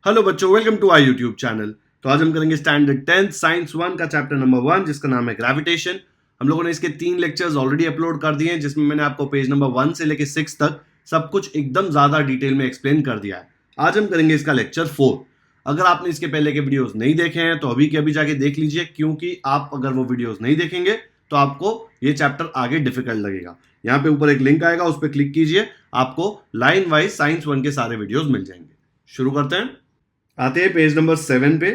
Hello बच्चों, welcome to our YouTube channel. तो आज हम करेंगे स्टैंडर्ड 10 साइंस 1 का चैप्टर नंबर 1 जिसका नाम है ग्रेविटेशन। हम लोगों ने इसके 3 लेक्चर्स ऑलरेडी अपलोड कर दिए हैं जिसमें मैंने आपको पेज नंबर 1 से लेकर 6 तक सब कुछ एकदम ज्यादा डिटेल में एक्सप्लेन कर दिया है। आज हम करेंगे इसका लेक्चर 4। अगर आपने इसके पहले के वीडियोस नहीं देखे हैं तो अभी के अभी जाके देख लीजिए, क्योंकि आप अगर वो वीडियोस नहीं देखेंगे तो आपको ये चैप्टर आगे डिफिकल्ट लगेगा। यहाँ पे ऊपर एक लिंक आएगा, उस पर क्लिक कीजिए, आपको लाइन वाइज साइंस 1 के सारे वीडियोस मिल जाएंगे। शुरू करते हैं। आते हैं पेज नंबर 7 पे।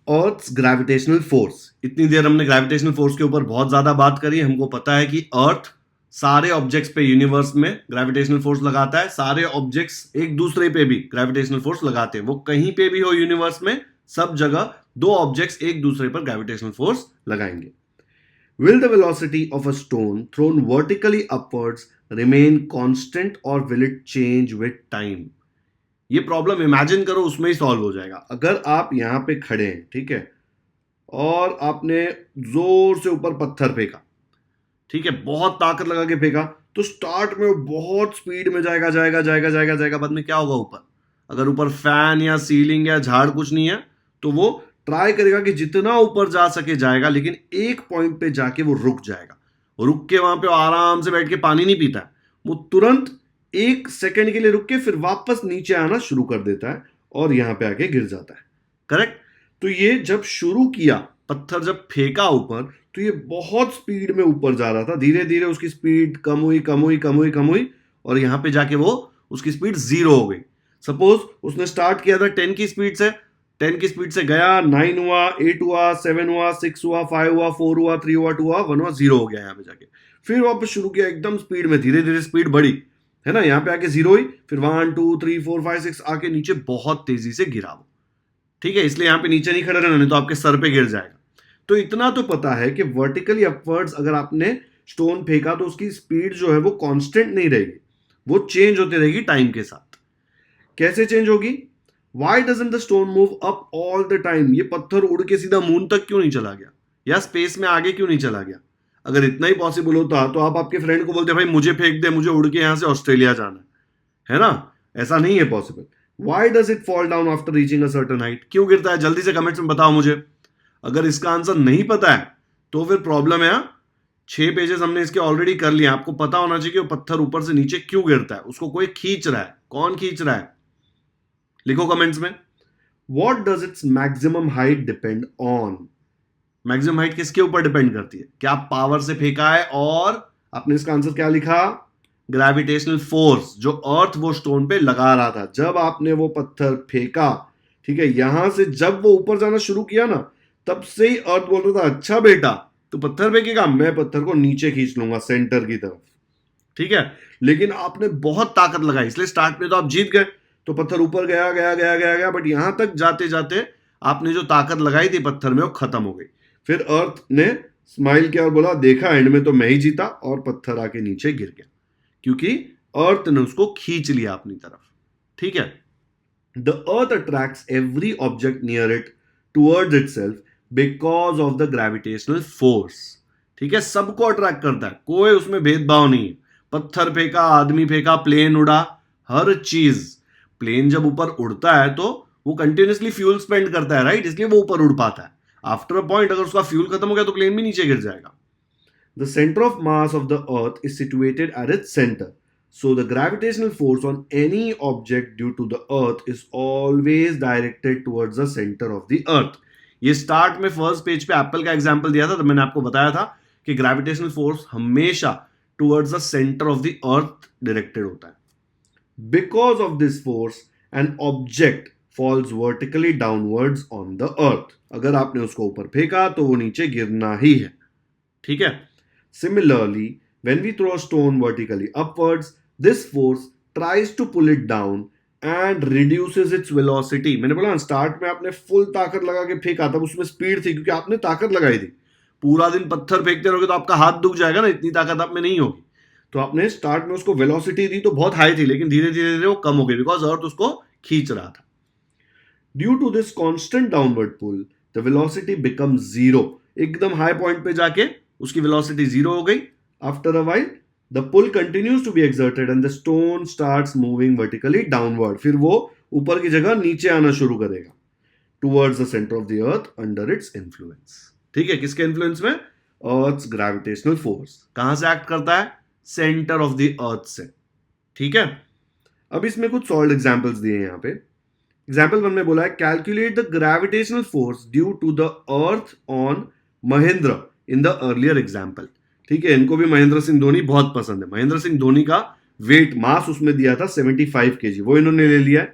अर्थ ग्रेविटेशनल फोर्स। इतनी देर हमने ग्रेविटेशनल फोर्स के ऊपर बहुत ज्यादा बात करी। हमको पता है कि अर्थ सारे ऑब्जेक्ट्स पे यूनिवर्स में ग्रेविटेशनल फोर्स लगाता है। सारे ऑब्जेक्ट्स एक दूसरे पे भी ग्रेविटेशनल फोर्स लगाते हैं। वो कहीं पे भी हो यूनिवर्स में, सब जगह दो ऑब्जेक्ट्स एक दूसरे पर ग्रेविटेशनल फोर्स लगाएंगे। Will the velocity of a stone thrown vertically upwards remain constant or will it change with time? ये प्रॉब्लम इमेजिन करो, उसमें ही सॉल्व हो जाएगा। अगर आप यहां पे खड़े हैं, ठीक है, और आपने जोर से ऊपर पत्थर फेंका, ठीक है, बहुत ताकत लगा के फेंका, तो स्टार्ट में वो बहुत स्पीड में जाएगा जाएगा जाएगा जाएगा जाएगा। बाद में क्या होगा ऊपर? अगर ऊपर फैन या सीलिंग या झाड़ कुछ नहीं है तो वो ट्राई करेगा कि जितना ऊपर जा सके जाएगा, लेकिन एक पॉइंट पे जाके वो रुक जाएगा। रुक के वहां पे आराम से बैठ के पानी नहीं पीता है, वो तुरंत एक सेकंड के लिए रुक के फिर वापस नीचे आना शुरू कर देता है और यहां पे आके गिर जाता है। करेक्ट? तो ये जब शुरू किया, पत्थर जब फेंका ऊपर, तो ये बहुत स्पीड में ऊपर जा रहा था। धीरे धीरे उसकी स्पीड कम हुई कम हुई कम हुई कम हुई और यहां पे जाके वो उसकी स्पीड 0 हो गई। सपोज उसने स्टार्ट किया था 10 की स्पीड से, 10 की स्पीड से गया, 9 हुआ, 8 हुआ, 7 हुआ, 6 हुआ, 5 हुआ, 4 हुआ, 3 हुआ, 2 हुआ, 1 हुआ, 0 हो गया यहाँ पे जाके। फिर वापस शुरू किया एकदम स्पीड में, धीरे धीरे स्पीड बढ़ी, है ना, यहाँ पे आके 0 हुई, फिर 1 2 3 4 5 6 आके नीचे बहुत तेजी से गिरा वो। ठीक है, इसलिए यहाँ पे नीचे नहीं खड़ा रहना, नहीं तो आपके सर पे गिर जाएगा। तो इतना तो पता है कि वर्टिकली अपवर्ड्स अगर आपने स्टोन फेंका तो उसकी स्पीड जो है वो कांस्टेंट नहीं रहेगी, वो चेंज होती रहेगी टाइम के साथ। कैसे चेंज होगी? Why doesn't the stone move up all the time? ये पत्थर उड़ के सीधा मून तक क्यों नहीं चला गया, या स्पेस में आगे क्यों नहीं चला गया? अगर इतना ही पॉसिबल होता तो आप आपके फ्रेंड को बोलते भाई मुझे फेंक दे, मुझे उड़ के यहां से ऑस्ट्रेलिया जाना है ना? ऐसा नहीं है possible. Why does it fall down after reaching a certain height? क्यों गिरता है? जल्दी से कमेंट्स में बताओ मुझे। अगर इसका आंसर नहीं पता है तो फिर प्रॉब्लम है। 6 पेजेस हमने इसके ऑलरेडी कर लिए, आपको पता होना चाहिए कि वो पत्थर ऊपर से नीचे क्यों गिरता है, उसको कोई खींच रहा है। कौन खींच रहा है? लिखो कमेंट्स में। What does its maximum height depend on? Maximum height किसके ऊपर डिपेंड करती है? क्या पावर से फेंका है, और आपने इसका आंसर क्या लिखा? ग्रेविटेशनल फोर्स, जो अर्थ वो स्टोन पे लगा रहा था जब आपने वो पत्थर फेंका। ठीक है, यहां से जब वो ऊपर जाना शुरू किया ना, तब से ही अर्थ बोल रहा था अच्छा बेटा तो पत्थर फेंकेगा, मैं पत्थर को नीचे खींच लूंगा सेंटर की तरफ। ठीक है, लेकिन आपने बहुत ताकत लगाई, इसलिए स्टार्ट में तो आप जीत गए, तो पत्थर ऊपर गया गया गया गया गया, बट यहां तक जाते जाते आपने जो ताकत लगाई थी पत्थर में वो खत्म हो गई। फिर अर्थ ने स्माइल किया और बोला देखा एंड में तो मैं ही जीता, और पत्थर आके नीचे गिर गया क्योंकि अर्थ ने उसको खींच लिया अपनी तरफ। ठीक है, the earth attracts every object near it towards itself because of the gravitational force. ठीक है, सबको अट्रैक्ट करता है, कोई उसमें भेदभाव नहीं है। पत्थर फेंका, आदमी फेंका, प्लेन उड़ा, हर चीज। प्लेन जब ऊपर उड़ता है तो वो कंटिन्यूसली फ्यूल स्पेंड करता है, राइट, इसलिए वो ऊपर उड़ पाता है। आफ्टर अ पॉइंट अगर उसका फ्यूल खत्म हो गया तो प्लेन भी नीचे गिर जाएगा। The centre of mass of the earth is situated at its centre, so the gravitational force on any object due to the earth is always directed towards the center of the earth. ये start में first page पे Apple का example दिया था, तो मैंने आपको बताया था कि ग्रेविटेशनल फोर्स हमेशा towards the centre of the earth directed होता है। Because of this force, an object falls vertically downwards on the earth. अगर आपने उसको ऊपर फेंका तो वो नीचे गिरना ही है। ठीक है, similarly when we throw a stone vertically upwards, this force tries to pull it down and reduces its velocity. मैंने बोला स्टार्ट में आपने फुल ताकत लगा के फेंका, तब उसमें स्पीड थी क्योंकि आपने ताकत लगाई थी। पूरा दिन पत्थर फेंकते रहोगे तो आपका हाथ दुख जाएगा ना, इतनी ताकत आप में नहीं होगी। तो आपने स्टार्ट में उसको वेलोसिटी दी तो बहुत हाई थी, लेकिन धीरे धीरे धीरे वो कम हो गई बिकॉज अर्थ उसको खींच रहा था। Due to this constant downward pull the velocity become 0। एकदम हाई पॉइंट पे जाके उसकी वेलोसिटी 0 हो गई। After a while the pull continues to be exerted and the stone starts moving vertically downward. फिर वो ऊपर की जगह नीचे आना शुरू करेगा towards the centre of the earth under its influence. ठीक है, किसके इन्फ्लुएंस में? Earth's gravitational force. कहां से एक्ट करता है? सेंटर ऑफ द अर्थ से। ठीक है, अब इसमें कुछ सॉल्व एग्जांपल्स दिए हैं यहाँ पे। एग्जाम्पल 1 में बोला है calculate the gravitational force due to the earth on Mahendra in the earlier example. ठीक है, इनको भी महेंद्र सिंह धोनी बहुत पसंद है। महेंद्र सिंह धोनी का वेट मास उसमें दिया था 75 kg, वो इन्होंने ले लिया है।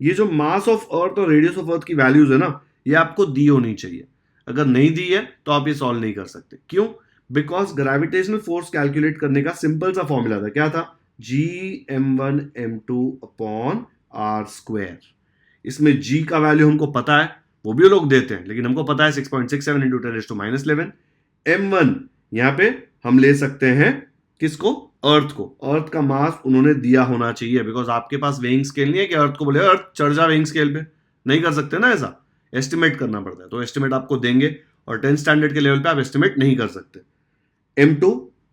ये जो मास ऑफ अर्थ और रेडियस ऑफ अर्थ की वैल्यूज है ना, ये आपको दी होनी चाहिए। अगर नहीं दी है तो आप ये सॉल्व नहीं कर सकते। क्यों? बिकॉज ग्रेविटेशनल फोर्स कैलकुलेट करने का सिंपल सा फॉर्मूला था। क्या था? Gm1m2 upon r square. इसमें G का वैल्यू हमको पता है, वो भी लोग देते हैं, लेकिन हमको पता है 6.67 इंटू 10⁻11। M1 यहाँ पे हम ले सकते हैं किसको? अर्थ को। अर्थ का मास उन्होंने दिया होना चाहिए, बिकॉज आपके पास वेइंग स्केल नहीं है कि अर्थ को बोले अर्थ चढ़ जा वेइंग स्केल पे। नहीं कर सकते ना ऐसा, एस्टिमेट करना पड़ता है। तो एस्टिमेट आपको देंगे और 10th स्टैंडर्ड के लेवल पे आप एस्टिमेट नहीं कर सकते। M2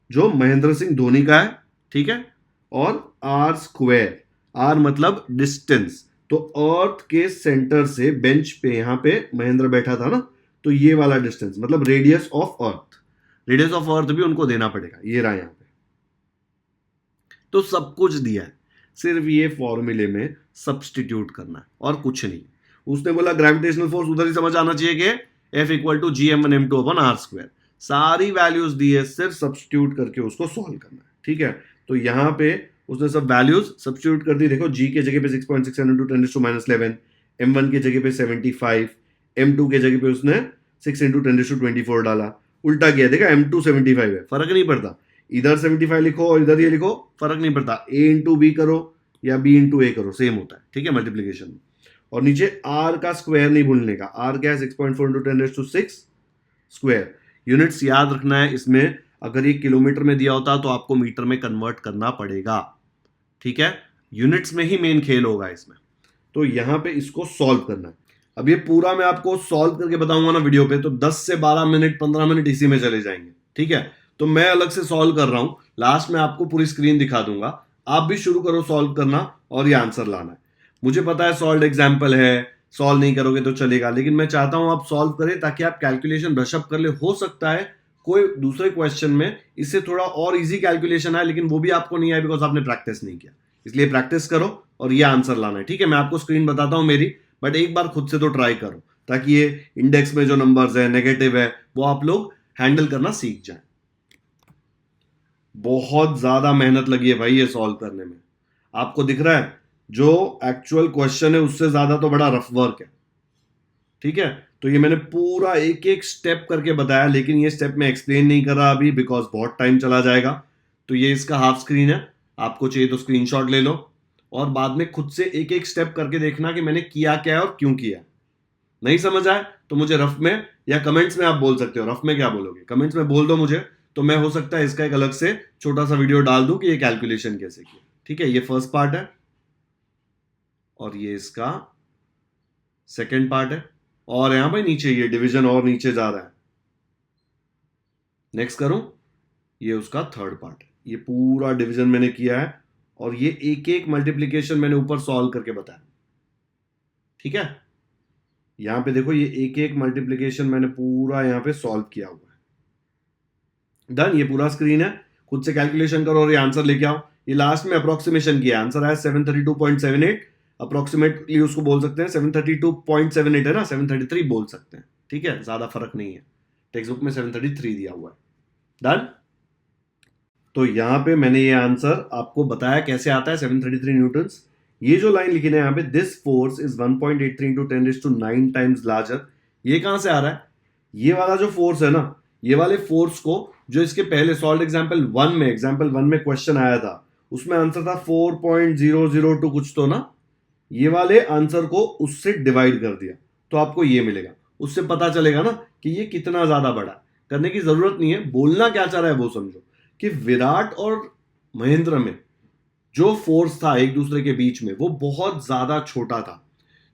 जो महेंद्र सिंह धोनी का है, ठीक है, और आर स्क्वायर, आर मतलब डिस्टेंस। तो अर्थ के सेंटर से बेंच पे यहां पे महेंद्र बैठा था ना, तो ये वाला डिस्टेंस मतलब radius of earth. Radius of earth भी उनको देना पड़ेगा, ये रहा यहां पे। तो सब कुछ दिया है, सिर्फ ये फॉर्मूले में सब्सटीट्यूट करना है और कुछ नहीं। उसने बोला ग्रेविटेशनल फोर्स, उधर ही समझ आना चाहिए कि F equal to Gm1m2 upon r square. सारी वैल्यूज दी है, सिर्फ सब्सटीट्यूट करके उसको सॉल्व करना है। ठीक है, तो यहां पे उसने सब वैल्यूज सब्सटीट्यूट कर दी। देखो, G के जगह पे 6.67 इंटू 10⁻11, M1 के जगह पे 75, M2 के जगह पे उसने 6 इंटू 10⁻24 डाला। उल्टा किया, देखा M2 75 है, फर्क नहीं पड़ता। इधर 75 लिखो और इधर ये लिखो, फर्क नहीं पड़ता। A इंटू बी करो या B इंटू ए करो, सेम होता है। ठीक है, मल्टीप्लीकेशन में। और नीचे R का स्क्वायर नहीं भूलने का। R क्या है? 6.4 इंटू 10⁻6 स्क्वायर। यूनिट्स याद रखना है इसमें। अगर ये किलोमीटर में दिया होता तो आपको मीटर में कन्वर्ट करना पड़ेगा। ठीक है, यूनिट्स में ही मेन खेल होगा इसमें। तो यहां पे इसको सॉल्व करना है। अब ये पूरा मैं आपको सॉल्व करके बताऊंगा ना वीडियो पे, तो 10 से 12 मिनट 15 मिनट इसी में चले जाएंगे। ठीक है, तो मैं अलग से सॉल्व कर रहा हूं, लास्ट में आपको पूरी स्क्रीन दिखा दूंगा। आप भी शुरू करो सॉल्व करना और ये आंसर लाना है। मुझे पता है सॉल्व एग्जाम्पल है, सॉल्व नहीं करोगे तो चलेगा, लेकिन मैं चाहता हूं आप सॉल्व करें ताकि आप कैलकुलेशन ब्रशअप कर ले। हो सकता है कोई दूसरे क्वेश्चन में इससे थोड़ा और इजी कैलकुलेशन है, लेकिन वो भी आपको नहीं आया बिकॉज आपने प्रैक्टिस नहीं किया। इसलिए प्रैक्टिस करो और ये आंसर लाना है। ठीक है, मैं आपको स्क्रीन बताता हूं मेरी, बट एक बार खुद से तो ट्राई करो ताकि ये इंडेक्स में जो नंबर्स है, नेगेटिव है, वो आप लोग हैंडल करना सीख जाए। बहुत ज्यादा मेहनत लगी है भाई ये सॉल्व करने में। आपको दिख रहा है जो एक्चुअल क्वेश्चन है उससे ज्यादा तो बड़ा रफ वर्क है। ठीक है, तो ये मैंने पूरा एक एक स्टेप करके बताया, लेकिन ये स्टेप मैं एक्सप्लेन नहीं कर रहा अभी बिकॉज बहुत टाइम चला जाएगा। तो ये इसका हाफ स्क्रीन है, आपको चाहिए तो स्क्रीनशॉट ले लो और बाद में खुद से एक एक स्टेप करके देखना कि मैंने किया क्या है और क्यों किया। नहीं समझ आए तो मुझे रफ में या कमेंट्स में आप बोल सकते हो। रफ में क्या बोलोगे, कमेंट्स में बोल दो मुझे, तो मैं हो सकता है इसका एक अलग से छोटा सा वीडियो डाल दूं कि ये कैलकुलेशन कैसे किया। ठीक है, ये फर्स्ट पार्ट है और ये इसका सेकेंड पार्ट है, और यहां पे नीचे ये डिवीजन और नीचे जा रहा है। नेक्स्ट करूं, ये उसका थर्ड पार्ट है। ये पूरा डिवीजन मैंने किया है और ये एक एक मल्टीप्लीकेशन मैंने ऊपर सॉल्व करके बताया। ठीक है, यहां पे देखो, ये एक एक मल्टीप्लीकेशन मैंने पूरा यहां पे सॉल्व किया हुआ है। डन, ये पूरा स्क्रीन है, खुद से कैलकुलेशन करो और ये आंसर लेके आओ। ये लास्ट में अप्रोक्सीमेशन किया, आंसर आया 732.78। अप्रोक्सीमेटली उसको बोल सकते हैं 732.78 है ना, 733 बोल सकते हैं। ठीक है, ज्यादा फर्क नहीं है, टेक्स्ट बुक में 733 दिया हुआ है। डन, तो यहां पे मैंने ये आंसर आपको बताया कैसे आता है 733 न्यूटन्स। ये जो लाइन लिखी है यहाँ पे, this force is 1.83 into 10⁹ times larger, ये कहां से आ रहा है? ये वाला जो फोर्स है ना, ये वाले फोर्स को जो इसके पहले सॉल्व एग्जाम्पल 1 में क्वेश्चन आया था, उसमें आंसर था 4.002 कुछ तो ना, ये वाले आंसर को उससे डिवाइड कर दिया तो आपको ये मिलेगा। उससे पता चलेगा ना कि ये कितना ज्यादा बड़ा। करने की जरूरत नहीं है, बोलना क्या चाह रहा है वो समझो कि विराट और महेंद्र में जो फोर्स था एक दूसरे के बीच में वो बहुत ज्यादा छोटा था,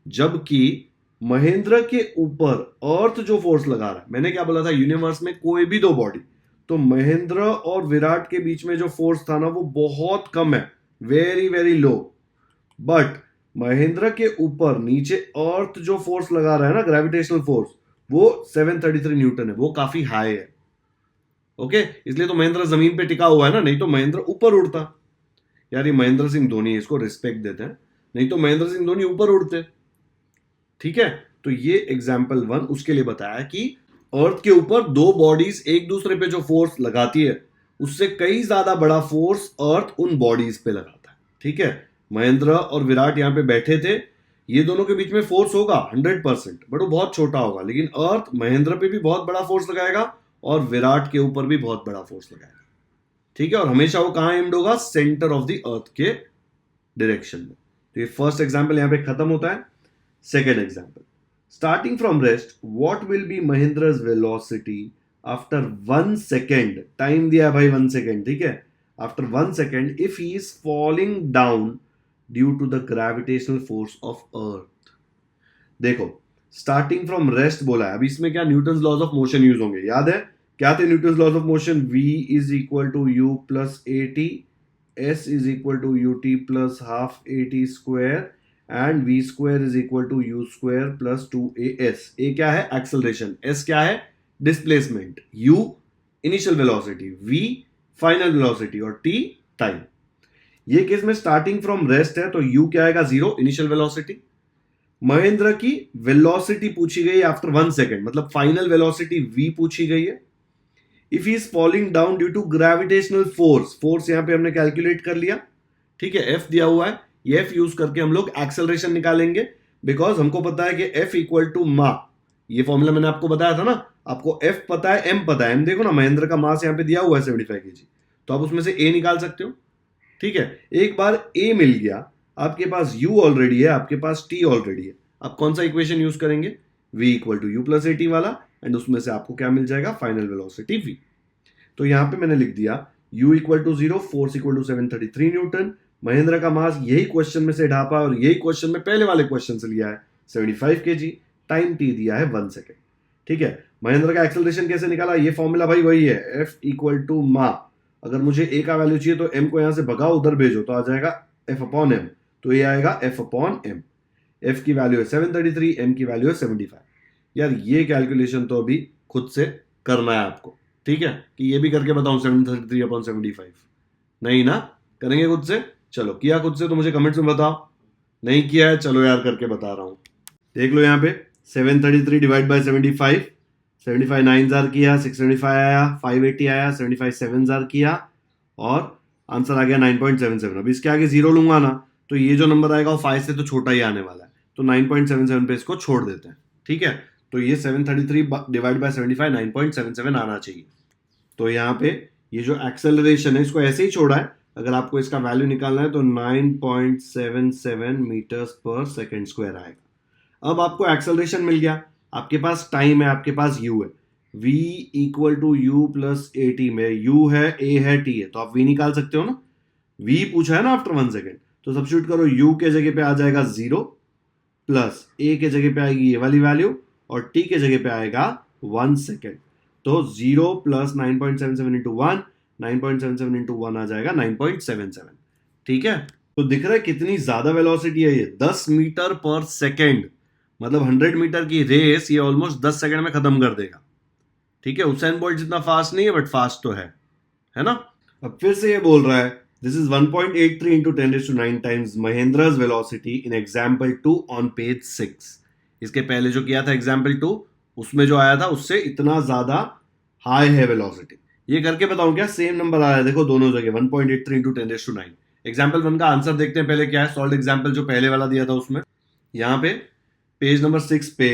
जबकि महेंद्र के ऊपर अर्थ जो फोर्स लगा रहा है, मैंने क्या बोला था, यूनिवर्स में कोई भी दो बॉडी, तो महेंद्र और विराट के बीच में जो फोर्स था ना वो बहुत कम है, very very low. But Mahendra के ऊपर नीचे अर्थ जो फोर्स लगा रहा है ना, ग्रेविटेशनल फोर्स, वो 733 न्यूटन है, वो काफी हाई है। ओके, इसलिए तो महेंद्र जमीन पे टिका हुआ है ना, नहीं तो महेंद्र ऊपर उड़ता। यार ये महेंद्र सिंह धोनी, इसको रिस्पेक्ट देते हैं, नहीं तो महेंद्र सिंह धोनी ऊपर उड़ते। ठीक है, तो ये एग्जाम्पल 1 उसके लिए बताया कि अर्थ के ऊपर दो बॉडीज एक दूसरे पे जो फोर्स लगाती है, उससे कई ज्यादा बड़ा फोर्स अर्थ उन बॉडीज पे लगाता है। ठीक है, महेंद्र और विराट यहाँ पे बैठे थे, ये दोनों के बीच में फोर्स होगा 100%, बट वो बहुत छोटा होगा, लेकिन अर्थ महेंद्र पे भी बहुत बड़ा फोर्स लगाएगा और विराट के ऊपर भी बहुत बड़ा फोर्स लगाएगा। ठीक है, और हमेशा वो कहां एम्ड होगा, सेंटर ऑफ द अर्थ के डायरेक्शन में। तो ये फर्स्ट एग्जाम्पल यहां पे खत्म होता है। Second example, starting from rest what will be Mahendra's velocity after 1 second. Time दिया भाई 1 सेकेंड। ठीक है, after 1 second if he is falling down due to the gravitational force of earth. देखो, स्टार्टिंग फ्रॉम रेस्ट बोला है, अब इसमें क्या Newton's laws of motion use होंगे, याद है क्या थे Newton's laws of motion? v is equal to u plus a T, S is equal to u t plus half a t square and v square is equal to u square plus 2as। A क्या है? Acceleration. S क्या है? Displacement. u initial velocity, v final velocity और t time. ये case में starting from rest है तो u क्या आएगा? 0 इनिशियल वेलोसिटी। महेंद्र की वेलोसिटी पूछी गई आफ्टर 1 सेकेंड, मतलब फाइनल वेलोसिटी v पूछी गई है। If he is falling down due to gravitational force, force यहां पे हमने कैलकुलेट कर लिया। ठीक है, f दिया हुआ है, ये f यूज करके हम लोग एक्सेलरेशन निकालेंगे, बिकॉज हमको पता है कि f इक्वल टू मा, ये फॉर्मूला मैंने आपको बताया था ना, आपको f पता है, m पता है। m देखो ना, महेंद्र का मास यहाँ पे दिया हुआ है 75 kg, तो आप उसमें से a निकाल सकते हो। ठीक है, एक बार a मिल गया, आपके पास u ऑलरेडी है, आपके पास t ऑलरेडी है, आप कौन सा इक्वेशन यूज करेंगे? v equal to u plus a t वाला, एंड उसमें से आपको क्या मिल जाएगा? Final velocity v। तो यहां पे मैंने लिख दिया u equal to 0, force equal to 733 newton. Mahendra का मास यही क्वेश्चन में से ढापा और यही क्वेश्चन में पहले वाले क्वेश्चन से लिया है 75 kg। टाइम t दिया है 1 सेकेंड। ठीक है, महेंद्र का एक्सेलरेशन कैसे निकाला? ये फॉर्मूला भाई वही है, f इक्वल टू मा। अगर मुझे a का वैल्यू चाहिए तो m को यहां से भगाओ, उधर भेजो, तो आ जाएगा f अपॉन m, तो ये आएगा f अपॉन m। f की वैल्यू है 733, m की वैल्यू है 75। यार ये कैलकुलेशन तो अभी खुद से करना है आपको। ठीक है, कि ये भी करके बताऊं 733 अपॉन 75? नहीं ना, करेंगे खुद से? चलो, किया खुद से तो मुझे कमेंट्स में बताओ, नहीं किया है चलो यार करके बता रहा हूं। देख लो यहाँ पे 733 डिवाइड बाय 75, 75 9 जार किया, 675 आया, 580 आया, 75 7 जार किया और आंसर आ गया 9.77। अब इसके आगे 0 लूंगा ना तो ये जो नंबर आएगा वो 5 से तो छोटा ही आने वाला है, तो 9.77 पे इसको छोड़ देते हैं। ठीक है, तो ये 733 डिवाइड बाय 75 9.77 आना चाहिए। तो यहाँ पे ये जो एक्सेलरेशन है इसको ऐसे ही छोड़ा है, अगर आपको इसका वैल्यू निकालना है तो 9.77 मीटर्स पर सेकेंड स्क्वायर आएगा। अब आपको एक्सेलरेशन मिल गया, आपके पास टाइम है, आपके पास u है, v equal to u plus a t में u है, a है, t है, तो आप v निकाल सकते हो ना। v पूछा है ना आफ्टर 1 सेकेंड, तो सब्स्टिट्यूट करो, u के जगह पे आ जाएगा 0 प्लस a के जगह पे आएगी ये वाली वैल्यू और t के जगह पे आएगा 1 सेकेंड। तो 0 प्लस 9.77 इंटू 1, 9.77 इंटू 1 आ जाएगा 9.77। ठीक है, तो दिख रहा है कितनी ज्यादा वेलोसिटी है ये, 10 मीटर पर सेकेंड, मतलब 100 मीटर की रेस ये ऑलमोस्ट 10 सेकेंड में खत्म कर देगा। ठीक है, उसेन बोल्ट जितना फास्ट नहीं है बट फास्ट तो है ना। अब फिर से ये बोल रहा है this is 1.83 into 10⁹ times Mahendra's velocity in example 2 on page 6। इसके पहले जो किया था एग्जाम्पल 2, उसमें जो आया था उससे इतना ज्यादा हाई है वेलोसिटी। ये करके बताऊं क्या? सेम नंबर आ रहा है, देखो दोनों जगह 1.83 इंटू 10⁹ एग्जाम्पल 1 का आंसर देखते हैं पहले क्या है। सॉल्व एग्जाम्पल जो पहले वाला दिया था उसमें, यहाँ पे पेज नंबर 6 पे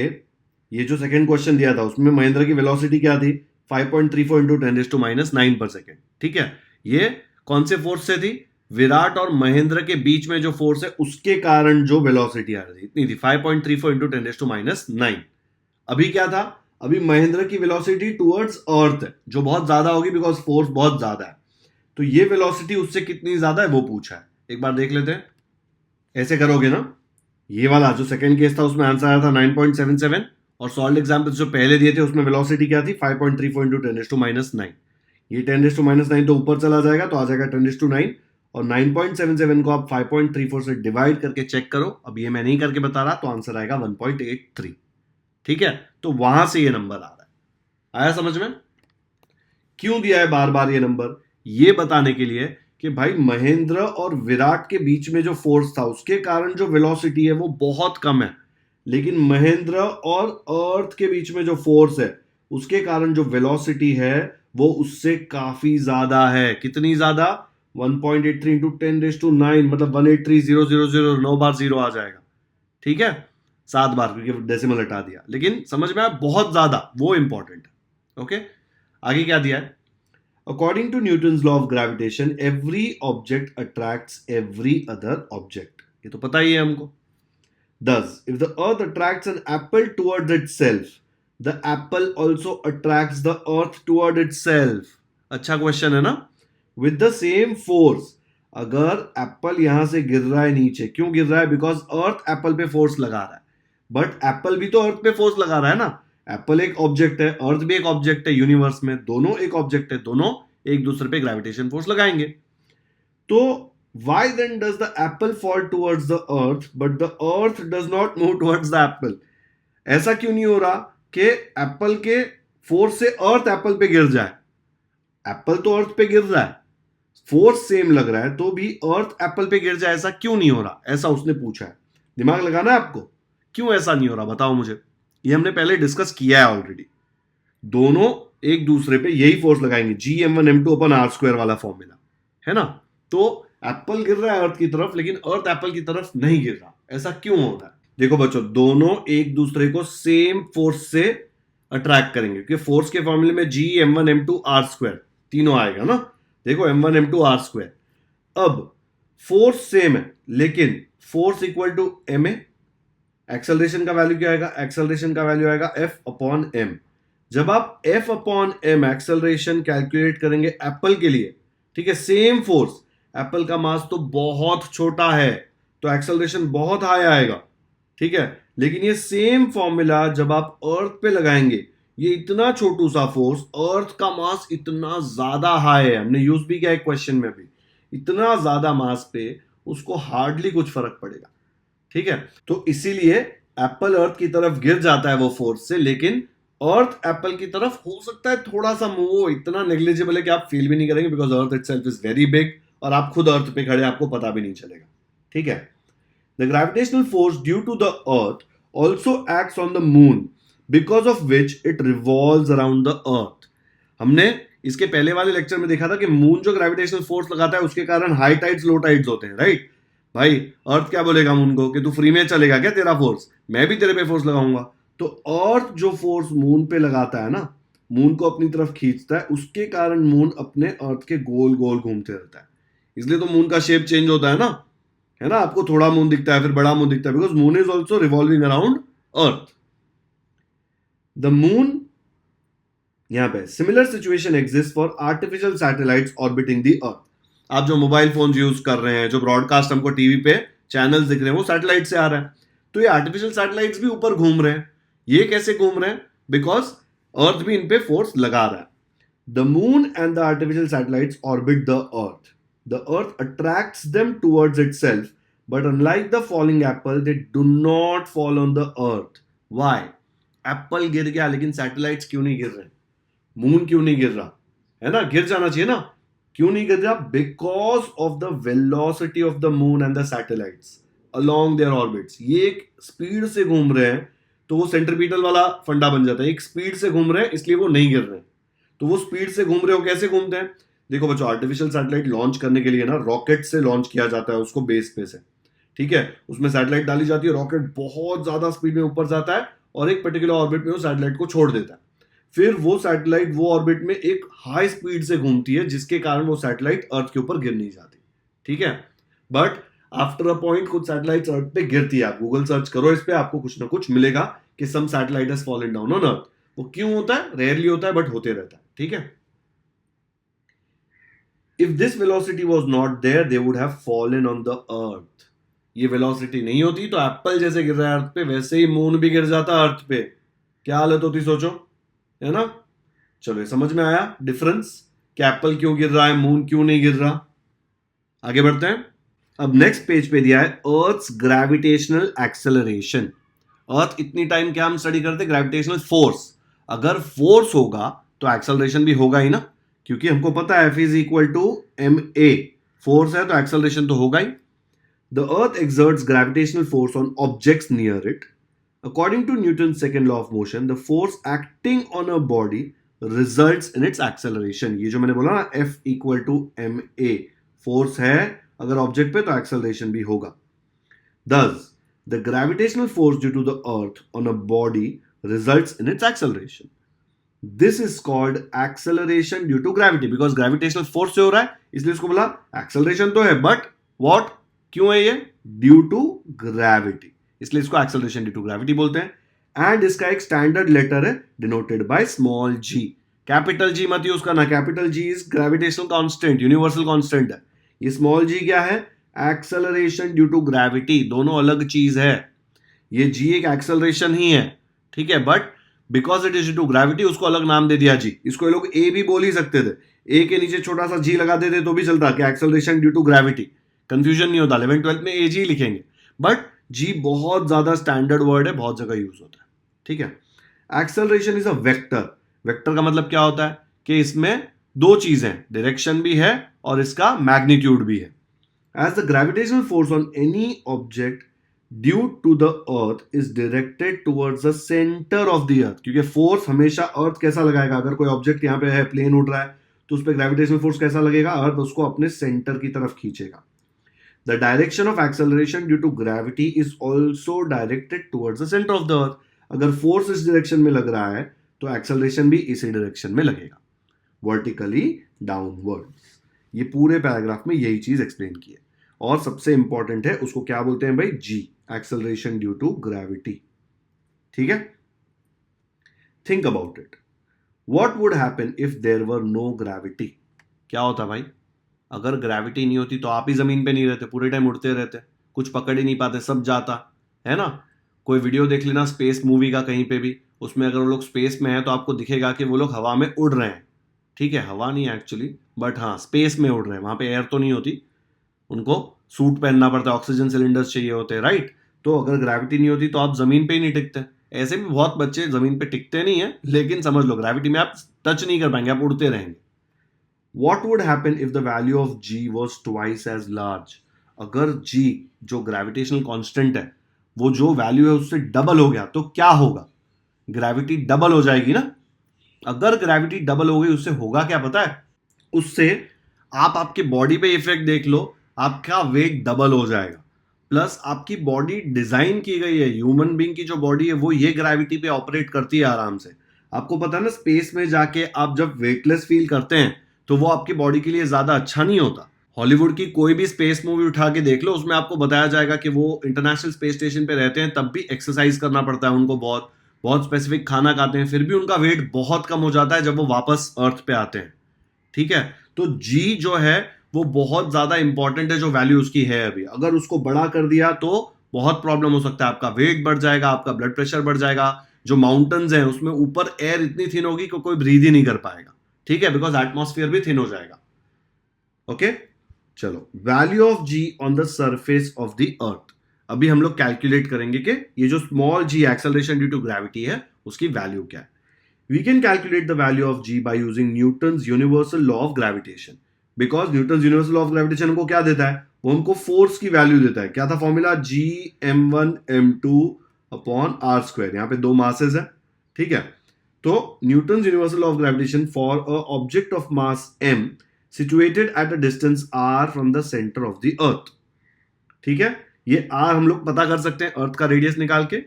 ये जो सेकंड क्वेश्चन दिया था उसमें महेंद्र की वेलोसिटी क्या थी? 5.34 इंटू 10⁻⁹ पर सेकेंड। ठीक है, ये कौन से फोर्स से थी? विराट और महेंद्र के बीच में जो फोर्स है उसके कारण जो वेलोसिटी आ रही थी इतनी थी, 5.34 इंटू 10⁻⁹। अभी क्या था? अभी महेंद्र की वेलोसिटी टुवर्ड्स अर्थ है, जो बहुत ज्यादा होगी बिकॉज फोर्स बहुत ज्यादा है। तो ये वेलोसिटी उससे कितनी ज्यादा है वो पूछा है, एक बार देख लेते हैं। ऐसे करोगे ना, ये वाला जो सेकंड केस था उसमें आंसर आया था 9.77 और सॉल्व एग्जाम्पल जो पहले दिए थे उसमें वेलोसिटी क्या थी? 5.34 इंटू 10⁻⁹। ये 10⁻⁹ तो ऊपर चला जाएगा तो आ जाएगा 10⁻⁹ और 9.77 को आप 5.34 से डिवाइड करके चेक करो, अब ये मैं नहीं करके बता रहा, तो आंसर आएगा 1.83। ठीक है, तो वहां से ये नंबर आ रहा है। आया समझ में? क्यों दिया है बार बार ये नंबर? ये बताने के लिए कि भाई महेंद्र और विराट के बीच में जो फोर्स था उसके कारण जो वेलोसिटी है वो बहुत कम है, लेकिन महेंद्र और अर्थ के बीच में जो फोर्स है उसके कारण जो वेलोसिटी है वो उससे काफी ज्यादा है। कितनी ज्यादा? 1.83 इंटू 10⁻⁹, मतलब 183,000, 9 बार जीरो आ जाएगा। ठीक है, 7 बार, क्योंकि डेसिमल हटा दिया, लेकिन समझ में आया, बहुत ज्यादा, वो इंपॉर्टेंट है। ओके, आगे क्या दिया है? According to Newton's law of gravitation, every object attracts every other object. ये तो पता ही है हमको। Thus, if the earth attracts an apple towards itself, the apple also attracts the earth toward itself. अच्छा क्वेश्चन है ना? With the same force, अगर Apple यहां से गिर रहा है नीचे, क्यों गिर रहा है? बिकॉज अर्थ एप्पल पे फोर्स लगा रहा है, बट एप्पल भी तो अर्थ पे फोर्स लगा रहा है ना। एप्पल एक ऑब्जेक्ट है, अर्थ भी एक ऑब्जेक्ट है, यूनिवर्स में दोनों एक ऑब्जेक्ट है, दोनों एक दूसरे पे ग्रेविटेशन फोर्स लगाएंगे। तो why then does the apple fall towards the earth but the earth does not move towards the apple? ऐसा क्यों नहीं हो रहा कि एप्पल के फोर्स से अर्थ एप्पल पे गिर जाए? एप्पल तो अर्थ पे गिर रहा है, फोर्स सेम लग रहा है, तो भी अर्थ एप्पल पे गिर जाए, ऐसा क्यों नहीं हो रहा? ऐसा उसने पूछा है। दिमाग लगाना है आपको, क्यों ऐसा नहीं हो रहा बताओ मुझे। ये हमने पहले डिस्कस किया है ऑलरेडी। दोनों एक दूसरे पे यही फोर्स लगाएंगे, G m1m2 upon r square वाला फॉर्मूला है ना। तो एप्पल गिर रहा है अर्थ की तरफ, लेकिन अर्थ एप्पल की तरफ नहीं गिर रहा, ऐसा क्यों हो रहा है? देखो बच्चों, दोनों एक दूसरे को सेम फोर्स से अट्रैक्ट करेंगे, क्योंकि फोर्स के फॉर्मूले में G m1m2 आर स्क्वायर तीनों आएगा ना। देखो m1m2 आर स्क्वायर, अब फोर्स सेम है, लेकिन force equal to m a, acceleration का वैल्यू क्या आएगा? एक्सेलरेशन का वैल्यू आएगा F अपॉन एम। जब आप F upon m acceleration calculate करेंगे एप्पल के लिए, ठीक है, सेम फोर्स, एप्पल का मास तो बहुत छोटा है, तो एक्सेलरेशन बहुत हाई आएगा, ठीक है। लेकिन ये सेम फॉर्मूला जब आप अर्थ पे लगाएंगे, ये इतना छोटू सा फोर्स, अर्थ का मास इतना ज्यादा हाई है, हमने यूज भी किया है क्वेश्चन में भी, इतना ज्यादा मास पे उसको हार्डली कुछ फर्क पड़ेगा, ठीक है। तो इसीलिए एप्पल अर्थ की तरफ गिर जाता है वो फोर्स से, लेकिन अर्थ एप्पल की तरफ हो सकता है थोड़ा सा मूव, इतना नेग्लिजिबल है कि आप फील भी नहीं करेंगे, because earth itself is very big, और आप खुद अर्थ पे खड़े, आपको पता भी नहीं चलेगा, ठीक है। The gravitational force due to the earth also acts on the moon, because of which it revolves around the earth. हमने इसके पहले वाले लेक्चर में देखा था कि मून जो ग्रेविटेशनल फोर्स लगाता है उसके कारण हाई टाइड्स लो टाइड्स होते हैं, राइट। भाई अर्थ क्या बोलेगा मून को कि तू फ्री में चलेगा क्या, तेरा फोर्स, मैं भी तेरे पे फोर्स लगाऊंगा। तो अर्थ जो फोर्स मून पे लगाता है ना, मून को अपनी तरफ खींचता है, उसके कारण मून अपने अर्थ के गोल गोल घूमते रहता है, इसलिए तो मून का शेप चेंज होता है ना, है ना। आपको थोड़ा मून दिखता है, फिर बड़ा मून दिखता है, because moon is also revolving around earth. The moon, यहां पे similar situation exist for artificial satellites orbiting the अर्थ। आप जो मोबाइल फोन यूज कर रहे हैं, जो ब्रॉडकास्ट हमको टीवी पे चैनल्स दिख रहे हैं, वो सैटेलाइट से आ रहा है, तो ये आर्टिफिशियल सैटेलाइट्स भी ऊपर घूम रहे हैं। ये कैसे घूम रहे हैं? बिकॉज अर्थ भी इन पे फोर्स लगा रहा है। The moon and the artificial satellites orbit the earth, the earth attracts them towards itself, but unlike the falling Apple they do not fall on the earth. Why? Apple गिर गया, लेकिन satellites क्यों नहीं गिर रहे? मून क्यों नहीं गिर रहा? है ना, गिर जाना चाहिए ना, क्यों नहीं गिर रहा? Because of the velocity of the moon and the satellites along there orbits. ये एक स्पीड से घूम रहे हैं, तो वो सेंट्रीपिटल वाला फंडा बन जाता है, एक स्पीड से घूम रहे हैं इसलिए वो नहीं गिर रहे हैं। तो वो स्पीड से घूम रहे हो, कैसे घूमते हैं? देखो बच्चों, आर्टिफिशियल सैटेलाइट लॉन्च करने के लिए ना रॉकेट से लॉन्च किया जाता है उसको, बेस पे से, ठीक है, उसमें सैटेलाइट डाली जाती है, रॉकेट बहुत ज्यादा स्पीड में ऊपर जाता है और एक पर्टिकुलर ऑर्बिट में वो सैटेलाइट को छोड़ देता है। फिर वो सैटेलाइट वो ऑर्बिट में एक हाई स्पीड से घूमती है, जिसके कारण वो सैटेलाइट अर्थ के ऊपर गिर नहीं जाती, ठीक है। बट आफ्टर अ पॉइंट कुछ सैटेलाइट अर्थ पे गिरती है, आप गूगल सर्च करो इस पे, आपको कुछ ना कुछ मिलेगा कि some satellite has fallen down on earth. वो क्यों होता है? रेयरली होता है, बट होते रहता है, ठीक है। If this velocity was not there they would have fallen on the earth. ये वेलोसिटी नहीं होती तो एप्पल जैसे गिर रहा है अर्थ पे, वैसे ही मून भी गिर जाता अर्थ पे। क्या हालत होती सोचो, है ना। चलो, समझ में आया डिफरेंस कि एप्पल क्यों गिर रहा है, मून क्यों नहीं गिर रहा। आगे बढ़ते हैं। अब नेक्स्ट पेज पे दिया है अर्थ्स ग्रेविटेशनल एक्सेलरेशन। अर्थ इतनी टाइम क्या हम स्टडी करते हैं? Gravitational force. अगर फोर्स होगा तो एक्सेलरेशन भी होगा ही ना, क्योंकि हमको पता है F is equal to ma। Force है तो एक्सेलरेशन तो होगा ही। The earth exerts gravitational force on objects near it. According to Newton's second law of motion, the force acting on a body results in its acceleration. ये जो मैंने बोला ना F equal to ma, force है अगर object पे तो acceleration भी होगा। Thus, the gravitational force due to the earth on a body results in its acceleration. This is called acceleration due to gravity, because gravitational force से हो रहा है इसलिए इसको बोला acceleration तो है, but what, क्यों है ये? Due to gravity, इसलिए इसको acceleration due to gravity बोलते हैं। एंड इसका एक स्टैंडर्ड लेटर है denoted by small g। Capital G मत यूज करना, capital G is gravitational constant, universal constant है। ये स्मॉल जी क्या है? Acceleration due to gravity. दोनों अलग चीज है। ये जी एक एक्सेलरेशन ही है, ठीक है, but because it is due to gravity उसको अलग नाम दे दिया जी। इसको ये लोग ए भी बोल ही सकते थे, ए के नीचे छोटा सा जी लगा देते तो भी चलता कि acceleration due to gravity, confusion नहीं होता। 11th-12th में ए जी लिखेंगे, बट जी बहुत ज्यादा स्टैंडर्ड वर्ड है, बहुत जगह यूज होता है, ठीक है। Acceleration is a vector. Vector का मतलब क्या होता है कि इसमें दो चीजें, डायरेक्शन भी है और इसका मैग्नीट्यूड भी है। As the gravitational force on any object due to the earth is directed towards the centre of the earth, क्योंकि फोर्स हमेशा अर्थ कैसा लगाएगा? अगर कोई ऑब्जेक्ट यहाँ पे है, प्लेन उड़ रहा है, तो उस पर ग्रेविटेशनल फोर्स कैसा लगेगा? अर्थ उसको अपने सेंटर की तरफ खींचेगा। The direction of acceleration due to gravity is also directed towards the centre of the earth. अगर फोर्स इस डायरेक्शन में लग रहा है तो एक्सेलरेशन भी इसी डायरेक्शन में लगेगा, वर्टिकली डाउनवर्ड्स। ये पूरे पैराग्राफ में यही चीज एक्सप्लेन की है। और सबसे इंपॉर्टेंट है, उसको क्या बोलते हैं भाई? जी, एक्सेलरेशन ड्यू टू ग्रेविटी, ठीक है। Think about it, what would happen if there were no gravity? क्या होता भाई अगर ग्रेविटी नहीं होती? तो आप ही जमीन पे नहीं रहते, पूरे टाइम उड़ते रहते, कुछ पकड़ ही नहीं पाते, सब जाता है ना। कोई वीडियो देख लेना स्पेस मूवी का कहीं पे भी, उसमें अगर वो लोग स्पेस में है तो आपको दिखेगा कि वो लोग हवा में उड़ रहे हैं, ठीक है, हवा नहीं एक्चुअली, बट हाँ स्पेस में उड़ रहे हैं, वहां पे एयर तो नहीं होती, उनको सूट पहनना पड़ता है, ऑक्सीजन सिलेंडर्स चाहिए होते हैं, राइट। तो अगर ग्रेविटी नहीं होती तो आप जमीन पे ही नहीं टिकते। ऐसे भी बहुत बच्चे जमीन पे टिकते नहीं है, लेकिन समझ लो ग्रेविटी में आप टच नहीं कर पाएंगे, आप उड़ते रहेंगे। What would happen if the value of g was twice as large? अगर g जो ग्रेविटेशनल कांस्टेंट है वो जो वैल्यू है उससे डबल हो गया तो क्या होगा? ग्रेविटी डबल हो जाएगी ना। अगर ग्रेविटी डबल हो गई उससे होगा क्या पता है? उससे आप आपकी बॉडी पे इफेक्ट देख लो, आपका वेट डबल हो जाएगा। प्लस आपकी बॉडी डिजाइन की गई है, ह्यूमन बीइंग की जो बॉडी है वो ये ग्रेविटी पे ऑपरेट करती है आराम से। आपको पता है ना, स्पेस में जाके आप जब वेटलेस फील करते हैं तो वो आपकी बॉडी के लिए ज्यादा अच्छा नहीं होता। हॉलीवुड की कोई भी स्पेस मूवी उठा के देख लो, उसमें आपको बताया जाएगा कि वो इंटरनेशनल स्पेस स्टेशन पे रहते हैं तब भी एक्सरसाइज करना पड़ता है उनको, बहुत बहुत स्पेसिफिक खाना खाते हैं, फिर भी उनका वेट बहुत कम हो जाता है जब वो वापस अर्थ पे आते हैं, ठीक है। तो जी जो है वो बहुत ज्यादा इंपॉर्टेंट है, जो वैल्यू उसकी है अभी। अगर उसको बड़ा कर दिया तो बहुत प्रॉब्लम हो सकता है, आपका वेट बढ़ जाएगा, आपका ब्लड प्रेशर बढ़ जाएगा। जो माउंटेन्स हैं उसमें ऊपर एयर इतनी थिन होगी कि कोई ब्रीथ ही नहीं कर पाएगा, ठीक है, बिकॉज एटमॉस्फेयर भी थिन हो जाएगा। ओके, चलो, value of g on the surface of the earth. अभी हम लोग कैलकुलेट करेंगे कि ये जो small g acceleration due to gravity है उसकी वैल्यू क्या है। We can calculate the value of g by using Newton's universal law of gravitation. Because Newton's universal law of gravitation हमको क्या देता है? वो हमको फोर्स की वैल्यू देता है। क्या था formula? g m1 m2 upon r square. यहाँ पे दो मासेस है, ठीक है। तो Newton's universal law of gravitation for a object of mass m situated at a distance r from the center of the earth, ठीक है। ये r हम लोग पता कर सकते हैं अर्थ का रेडियस निकाल के।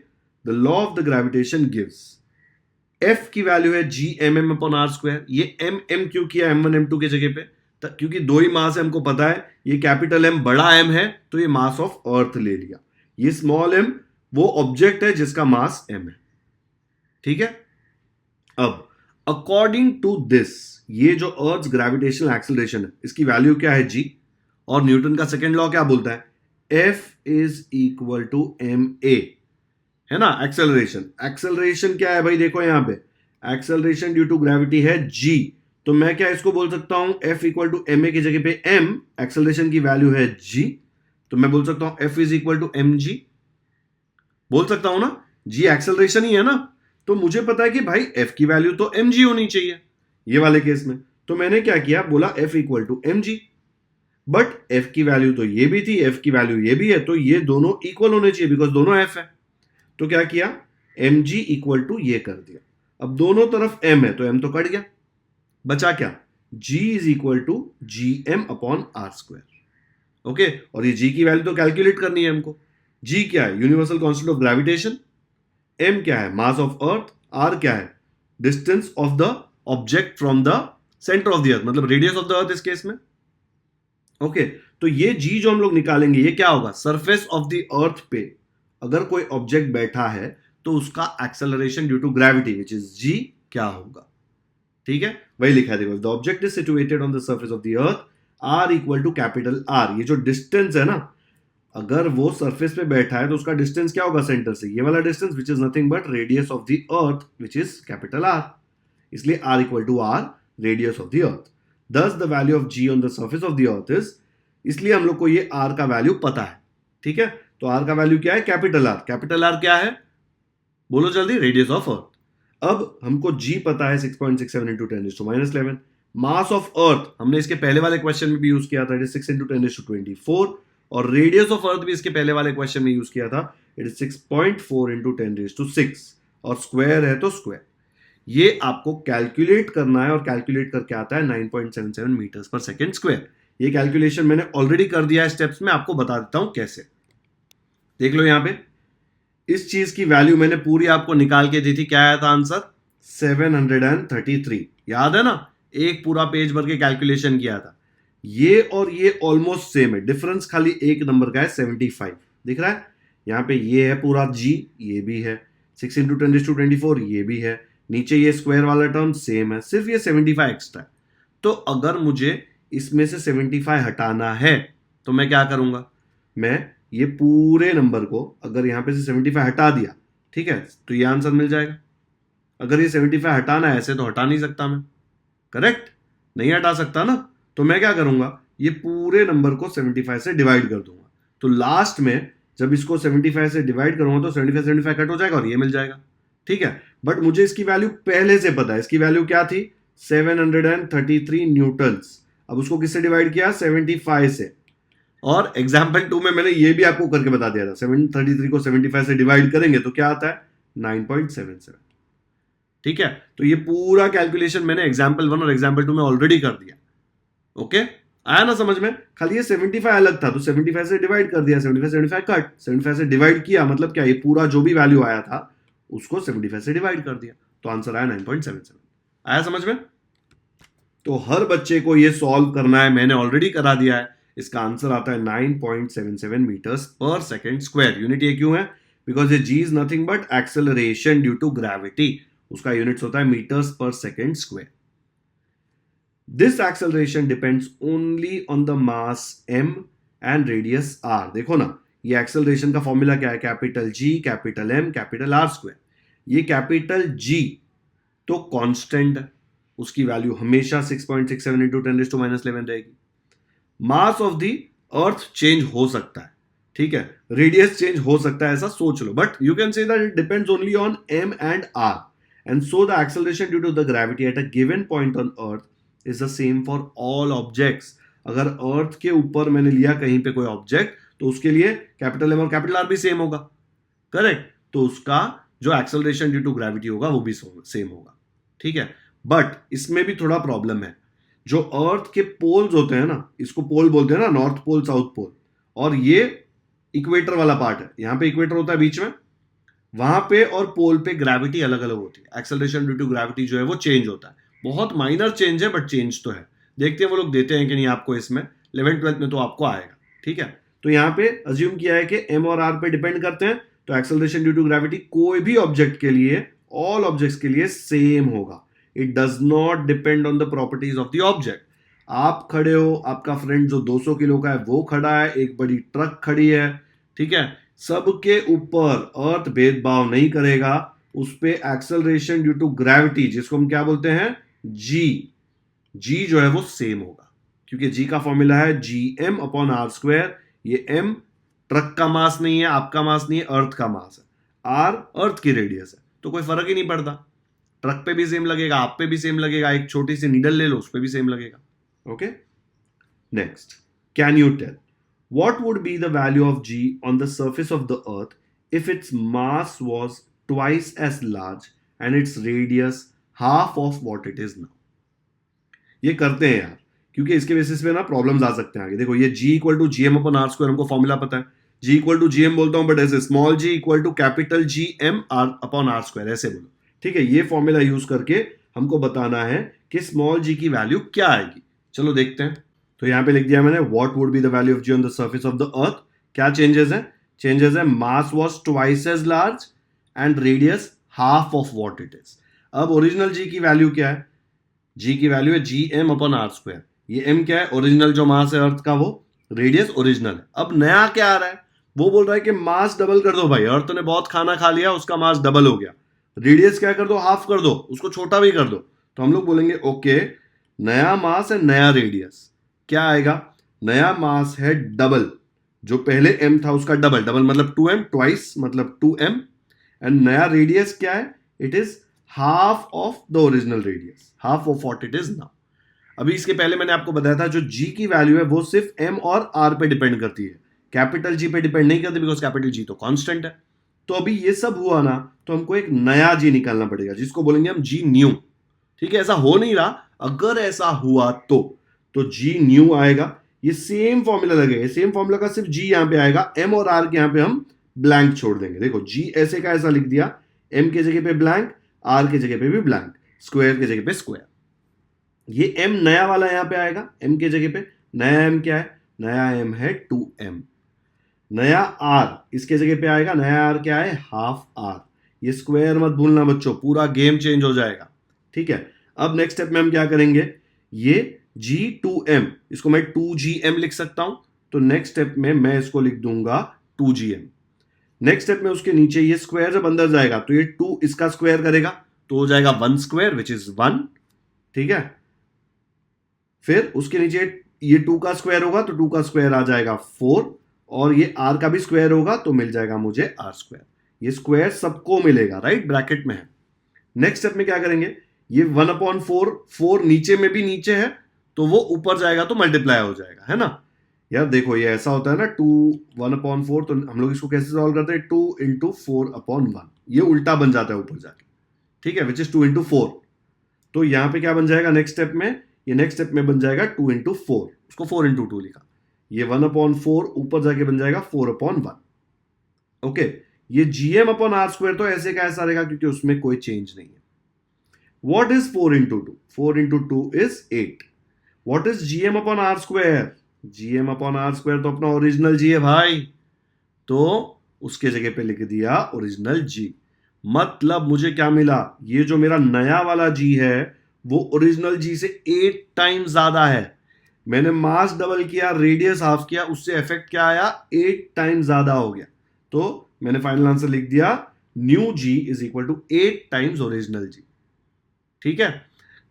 The law of the gravitation gives F की वैल्यू है G m m upon r square. ये एम एम क्यों किया M1 M2 के जगह पे? क्योंकि दो ही मास है, हमको पता है। ये कैपिटल एम बड़ा एम है तो ये मास ऑफ अर्थ ले लिया। ये स्मॉल एम वो ऑब्जेक्ट है जिसका मास एम है, ठीक है। अब अकॉर्डिंग टू दिस, ये जो अर्थ ग्रेविटेशनल एक्सेलरेशन है इसकी वैल्यू क्या है? जी। और न्यूटन का सेकेंड लॉ क्या बोलता है? F is equal to m a, है ना। एक्सेलरेशन, एक्सेलरेशन क्या है भाई? देखो यहां पे एक्सेलरेशन ड्यू टू ग्रेविटी है g, तो मैं क्या इसको बोल सकता हूं F equal to m a की जगह पे m, एक्सेलरेशन की वैल्यू है g, तो मैं बोल सकता हूं F is equal to m g, बोल सकता हूं ना, g एक्सेलरेशन ही है ना, तो मुझे पता है कि भाई F की वैल्यू तो mg होनी चाहिए ये वाले केस में, तो मैंने क्या किया, बोला F equal to m g, but F की वैल्यू तो ये भी थी, F की वैल्यू ये भी है, तो ये दोनों इक्वल होने चाहिए बिकॉज दोनों F है, तो क्या किया, mg इक्वल टू ये कर दिया, अब दोनों तरफ m है तो m तो कट गया, बचा क्या, g is equal to G m upon r square. Okay, और ये g की वैल्यू तो कैलकुलेट करनी है हमको, g क्या है, universal constant of gravitation, m क्या है, मास ऑफ अर्थ, r क्या है, distance of the object from the centre of the अर्थ, मतलब रेडियस ऑफ द अर्थ इस केस में। ओके, तो ये g जो हम लोग निकालेंगे ये क्या होगा, सरफेस ऑफ द अर्थ पे अगर कोई ऑब्जेक्ट बैठा है तो उसका acceleration due to gravity which is g क्या होगा, ठीक है, वही लिखा है देखो, the object is situated on the surface of the earth r equal to capital R, ये जो डिस्टेंस है ना, अगर वो सरफेस पे बैठा है तो उसका डिस्टेंस क्या होगा सेंटर से, ये वाला distance which is nothing but radius of the earth which is capital R, इसलिए r equal to R, radius of the earth, thus the value of g on the surface of the earth is, इसलिए हम लोग को ये r का value पता है, ठीक है, तो r का वैल्यू क्या है, कैपिटल R, कैपिटल R क्या है, बोलो जल्दी, रेडियस ऑफ अर्थ। अब हमको g पता है 6.67 इंटू 10⁻11, मास ऑफ अर्थ हमने इसके पहले वाले क्वेश्चन में भी यूज किया था, इट इज 6 इंटू 10⁻24, और रेडियस ऑफ अर्थ भी इसके पहले वाले क्वेश्चन में यूज किया था, इट इज 6.4 इंटू 10⁻6, और स्क्वायर है तो स्क्वायर, ये आपको कैलकुलेट करना है, और कैलकुलेट करके आता है 9.77 मीटर्स पर सेकेंड स्क्वायर। ये कैलकुलेशन मैंने ऑलरेडी कर दिया है स्टेप्स में, आपको बता देता हूं कैसे, देख लो यहां पे, इस चीज की वैल्यू मैंने पूरी आपको निकाल के दी थी, क्या आया था आंसर, 733, याद है ना, एक पूरा पेज भर के कैलकुलेशन किया था, ये और ये ऑलमोस्ट सेम है, डिफरेंस खाली एक नंबर का है 75, दिख रहा है, यहाँ पे ये है पूरा g, ये भी है 6 इंटू 10⁻24, ये भी है, नीचे ये स्क्वायर वाला टर्म सेम है, सिर्फ ये 75 एक्स्ट्रा है, तो अगर मुझे इसमें से 75 हटाना है तो मैं क्या करूंगा, मैं ये पूरे नंबर को अगर यहां पे से 75 हटा दिया, ठीक है, तो ये आंसर मिल जाएगा, अगर ये 75 हटाना है ऐसे तो हटा नहीं सकता मैं, करेक्ट, नहीं हटा सकता ना, तो मैं क्या करूंगा, ये पूरे नंबर को 75 से डिवाइड कर दूंगा, तो लास्ट में जब इसको 75 से डिवाइड करूंगा तो 75 कट हो जाएगा और ये मिल जाएगा, ठीक है, बट मुझे इसकी वैल्यू पहले से पता है, इसकी वैल्यू क्या थी, 733 न्यूटन्स, अब उसको किससे डिवाइड किया, 75 से, और एग्जाम्पल 2 में मैंने ये भी आपको करके बता दिया था, 733 को 75 से डिवाइड करेंगे तो क्या आता है, 9.77, ठीक है, तो ये पूरा कैलकुलेशन मैंने एग्जाम्पल 1 और एग्जाम्पल 2 में ऑलरेडी कर दिया, ओके, आया ना समझ में, खाली ये 75 अलग था तो 75 से डिवाइड कर दिया, 75 कट, 75 से डिवाइड किया, मतलब क्या, ये पूरा जो भी वैल्यू आया था उसको 75 से डिवाइड कर दिया, तो आंसर आया 9.77, आया समझ में, तो हर बच्चे को ये सॉल्व करना है, मैंने ऑलरेडी करा दिया है, इसका आंसर आता है 9.77 metres per second square, unit ये क्यों है, बिकॉज ये g is nothing but acceleration due to gravity, उसका यूनिट्स होता है metres per second square, this acceleration depends only on the mass m and radius r, देखो ना, ये एक्सेलरेशन का फॉर्मूला क्या है, capital G capital M capital R square, ये कैपिटल G तो कांस्टेंट है, उसकी वैल्यू हमेशा 6.67 इंटू 10⁻11 रहेगी, mass of the earth change हो सकता है, ठीक है, रेडियस चेंज हो सकता है, ऐसा सोच लो, but you can say that it depends only on m and r, and so the acceleration due to the gravity at a given point on earth is the same for all objects, अगर earth के ऊपर मैंने लिया कहीं पे कोई object तो उसके लिए कैपिटल M और कैपिटल R भी सेम होगा, करेक्ट, तो उसका जो एक्सेलरेशन ड्यू टू ग्रेविटी होगा वो भी सेम होगा, ठीक है, बट इसमें भी थोड़ा प्रॉब्लम है, जो अर्थ के पोल्स होते हैं ना, इसको पोल बोलते हैं ना, नॉर्थ पोल साउथ पोल, और ये इक्वेटर वाला पार्ट है, यहां पे इक्वेटर होता है बीच में, वहां पे और पोल पे ग्रेविटी अलग अलग होती है, एक्सेलरेशन ड्यू टू ग्रेविटी जो है वो चेंज होता है, बहुत माइनर चेंज है बट चेंज तो है, देखते हैं वो लोग देते हैं कि नहीं आपको, इसमें 11th-12th में तो आपको आएगा, ठीक है, तो यहां पे अज्यूम किया है कि m और r पे डिपेंड करते हैं, तो एक्सेलरेशन ड्यू टू ग्रेविटी कोई भी ऑब्जेक्ट के लिए, ऑल ऑब्जेक्ट्स के लिए सेम होगा, it does not depend on the properties of the object, आप खड़े हो, आपका फ्रेंड जो 200 किलो का है वो खड़ा है, एक बड़ी ट्रक खड़ी है, ठीक है, सबके ऊपर अर्थ भेदभाव नहीं करेगा, उस पे एक्सेलरेशन ड्यू टू ग्रेविटी जिसको हम क्या बोलते हैं, g, जी जो है वो सेम होगा, क्योंकि जी का फॉर्मूला है GM अपॉन आर स्क्वायर। ये M ट्रक का मास नहीं है, आपका मास नहीं है, अर्थ का मास है। R अर्थ की रेडियस है, तो कोई फर्क ही नहीं पड़ता। ट्रक पे भी सेम लगेगा, आप पे भी सेम लगेगा, एक छोटी सी नीडल ले लो उस पे भी सेम लगेगा। Okay, next, can you tell what would be the value of G on the surface of the earth if its mass was twice as large and its radius half of what it is now? ये करते हैं यार, क्योंकि इसके basis पे ना problems आ सकते हैं आगे। देखो, ये G equal to GM upon r square हमको फॉर्मूला पता है, G इक्वल टू GM बोलता हूं, बट ऐसे small g equal to capital GM r upon r square ऐसे बोलो। ठीक है, ये फॉर्मूला यूज करके हमको बताना है कि स्मॉल g की वैल्यू क्या आएगी। चलो देखते हैं। तो यहां पे लिख दिया मैंने, what would be the value of g on the surface of the अर्थ। क्या चेंजेस है? चेंजेस है mass was twice as large and radius half of what it is. अब ओरिजिनल जी की वैल्यू क्या है? जी की वैल्यू है GM अपॉन आर स्क्वायर। ये M क्या है? ओरिजिनल जो मास है अर्थ का, वो रेडियस ओरिजिनल है। अब नया क्या आ रहा है? वो बोल रहा है कि मास डबल कर दो भाई, अर्थ ने बहुत खाना खा लिया, उसका मास डबल हो गया। रेडियस क्या कर दो? हाफ कर दो, उसको छोटा भी कर दो। तो हम लोग बोलेंगे ओके, नया मास है, नया रेडियस, क्या आएगा? नया मास है डबल, जो पहले M था उसका डबल, डबल मतलब 2M, ट्वाइस मतलब 2M, एंड नया रेडियस क्या है? It is half of the original radius, half of what it is now. अभी इसके पहले मैंने आपको बताया था, जो G की वैल्यू है वो सिर्फ M और R पे डिपेंड करती है, कैपिटल G पे डिपेंड नहीं करती, बिकॉज कैपिटल G तो कांस्टेंट है। तो अभी ये सब हुआ ना, तो हमको एक नया G निकालना पड़ेगा, जिसको बोलेंगे हम G न्यू। ठीक है, ऐसा हो नहीं रहा, अगर ऐसा हुआ तो G न्यू आएगा। ये सेम फॉर्मूला लगेगा, सेम फॉर्मूला का सिर्फ G यहां पे आएगा, M और R के यहां पे हम ब्लैंक छोड़ देंगे। देखो, G ऐसे का ऐसा लिख दिया, M के जगह पे ब्लैंक, R के जगह पे भी ब्लैंक, स्क्वायर के जगह पे स्क्वायर। ये M नया वाला यहां पे आएगा, M के जगह पे नया M क्या है? नया M है 2M। नया R इसके जगह पे आएगा, नया R क्या है? Half R। ये स्क्वायर मत भूलना बच्चों, पूरा गेम चेंज हो जाएगा। ठीक है, अब नेक्स्ट स्टेप में हम क्या करेंगे? ये G2M, इसको मैं 2GM लिख सकता हूं, तो नेक्स्ट स्टेप में मैं इसको लिख दूंगा 2GM। नेक्स्ट स्टेप में उसके नीचे ये स्क्वायर जब अंदर जाएगा, तो ये 2 इसका स्क्वायर करेगा, तो हो जाएगा 1 स्क्वायर विच इज 1। ठीक है, फिर उसके नीचे ये 2 का स्क्वायर होगा, तो 2 का स्क्वायर आ जाएगा 4, और ये R का भी स्क्वायर होगा, तो मिल जाएगा मुझे R स्क्वायर। ये स्क्वायर सबको मिलेगा, राइट, ब्रैकेट में है। नेक्स्ट स्टेप में क्या करेंगे? ये 1/4, 4 नीचे में भी नीचे है, तो वो ऊपर जाएगा तो मल्टीप्लाई हो जाएगा, है ना यार। देखो, ये ऐसा होता है ना, 1/4, तो हम लोग इसको कैसे सॉल्व करते हैं? 2 इंटू 4/1, ये उल्टा बन जाता है ऊपर जाके। ठीक है, विच इज 2 इंटू 4। तो यहां पे क्या बन जाएगा नेक्स्ट स्टेप में? ये नेक्स्ट स्टेप में बन जाएगा 2 इंटू 4, उसको 4 इंटू 2 लिखा। ये 1/4 ऊपर जाके बन जाएगा 4/1। ओके, ये GM अपॉन आर स्क्वायर तो ऐसे का ऐसा रहेगा, क्योंकि उसमें कोई चेंज नहीं है। What is 4 into 2? 4 into 2 is 8. What is GM upon R square? GM upon R square तो अपना ओरिजिनल G है भाई, तो उसके जगह पे लिख दिया ओरिजिनल G। मतलब मुझे क्या मिला? ये जो मेरा नया वाला G है वो ओरिजिनल G से 8 टाइम्स ज्यादा है। मैंने मास डबल किया, रेडियस हाफ किया, उससे इफेक्ट क्या आया? 8 टाइम्स ज्यादा हो गया। तो मैंने फाइनल आंसर लिख दिया, new G is equal to 8 times original G। ठीक है,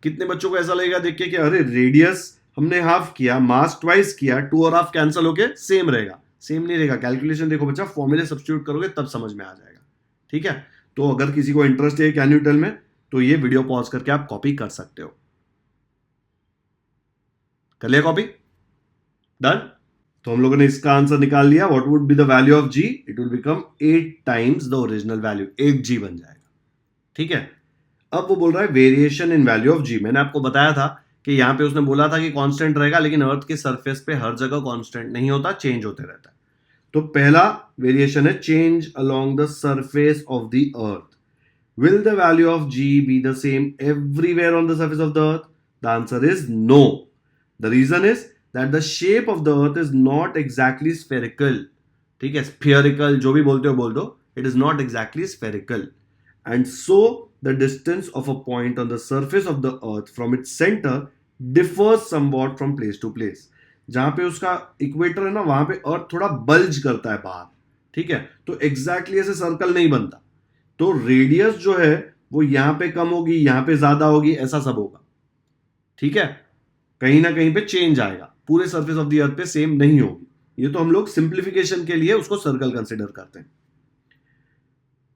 कितने बच्चों को ऐसा लगेगा देख के कि अरे रेडियस हमने हाफ किया, मास ट्वाइस किया, 2 और हाफ कैंसिल होके सेम रहेगा? सेम नहीं रहेगा। कैलकुलेशन देखो बच्चा, फॉर्मूले सब्स्टिट्यूट करोगे तब समझ में आ जाएगा। ठीक है, तो अगर किसी को इंटरेस्ट है कैन यू टेल में, तो ये वीडियो पॉज करके आप कॉपी कर सकते हो। कर लिया कॉपी? डन। तो हम लोगों ने इसका आंसर निकाल लिया। What would be the value of G? It will become 8 times the original value, 8G बन जाएगा। ठीक है, अब वो बोल रहा है variation in value of G। मैंने आपको बताया था कि यहां पे उसने बोला था कि कांस्टेंट रहेगा, लेकिन अर्थ के सरफेस पे हर जगह कांस्टेंट नहीं होता, चेंज होते रहता है। तो पहला वेरिएशन है change along the surface of the earth. Will the value of G be the same everywhere on the surface of the earth? The answer is no. The reason is that the shape of the earth is not exactly spherical. ठीक है, spherical जो भी बोलते हो बोल दो, it is not exactly spherical, and so the distance of a point on the surface of the earth from its center differs somewhat from place to place। जहां पे उसका इक्वेटर है ना, वहां पे अर्थ थोड़ा बल्ज करता है बाहर। ठीक है, तो एग्जैक्टली ऐसे सर्कल नहीं बनता। तो रेडियस जो है वो यहां पे कम होगी, यहां पे ज्यादा होगी, ऐसा सब होगा। ठीक है, कहीं ना कहीं पे चेंज आएगा, पूरे सरफेस ऑफ द अर्थ पे सेम नहीं होगी। ये तो हम लोग सिंप्लीफिकेशन के लिए उसको सर्कल कंसिडर करते हैं।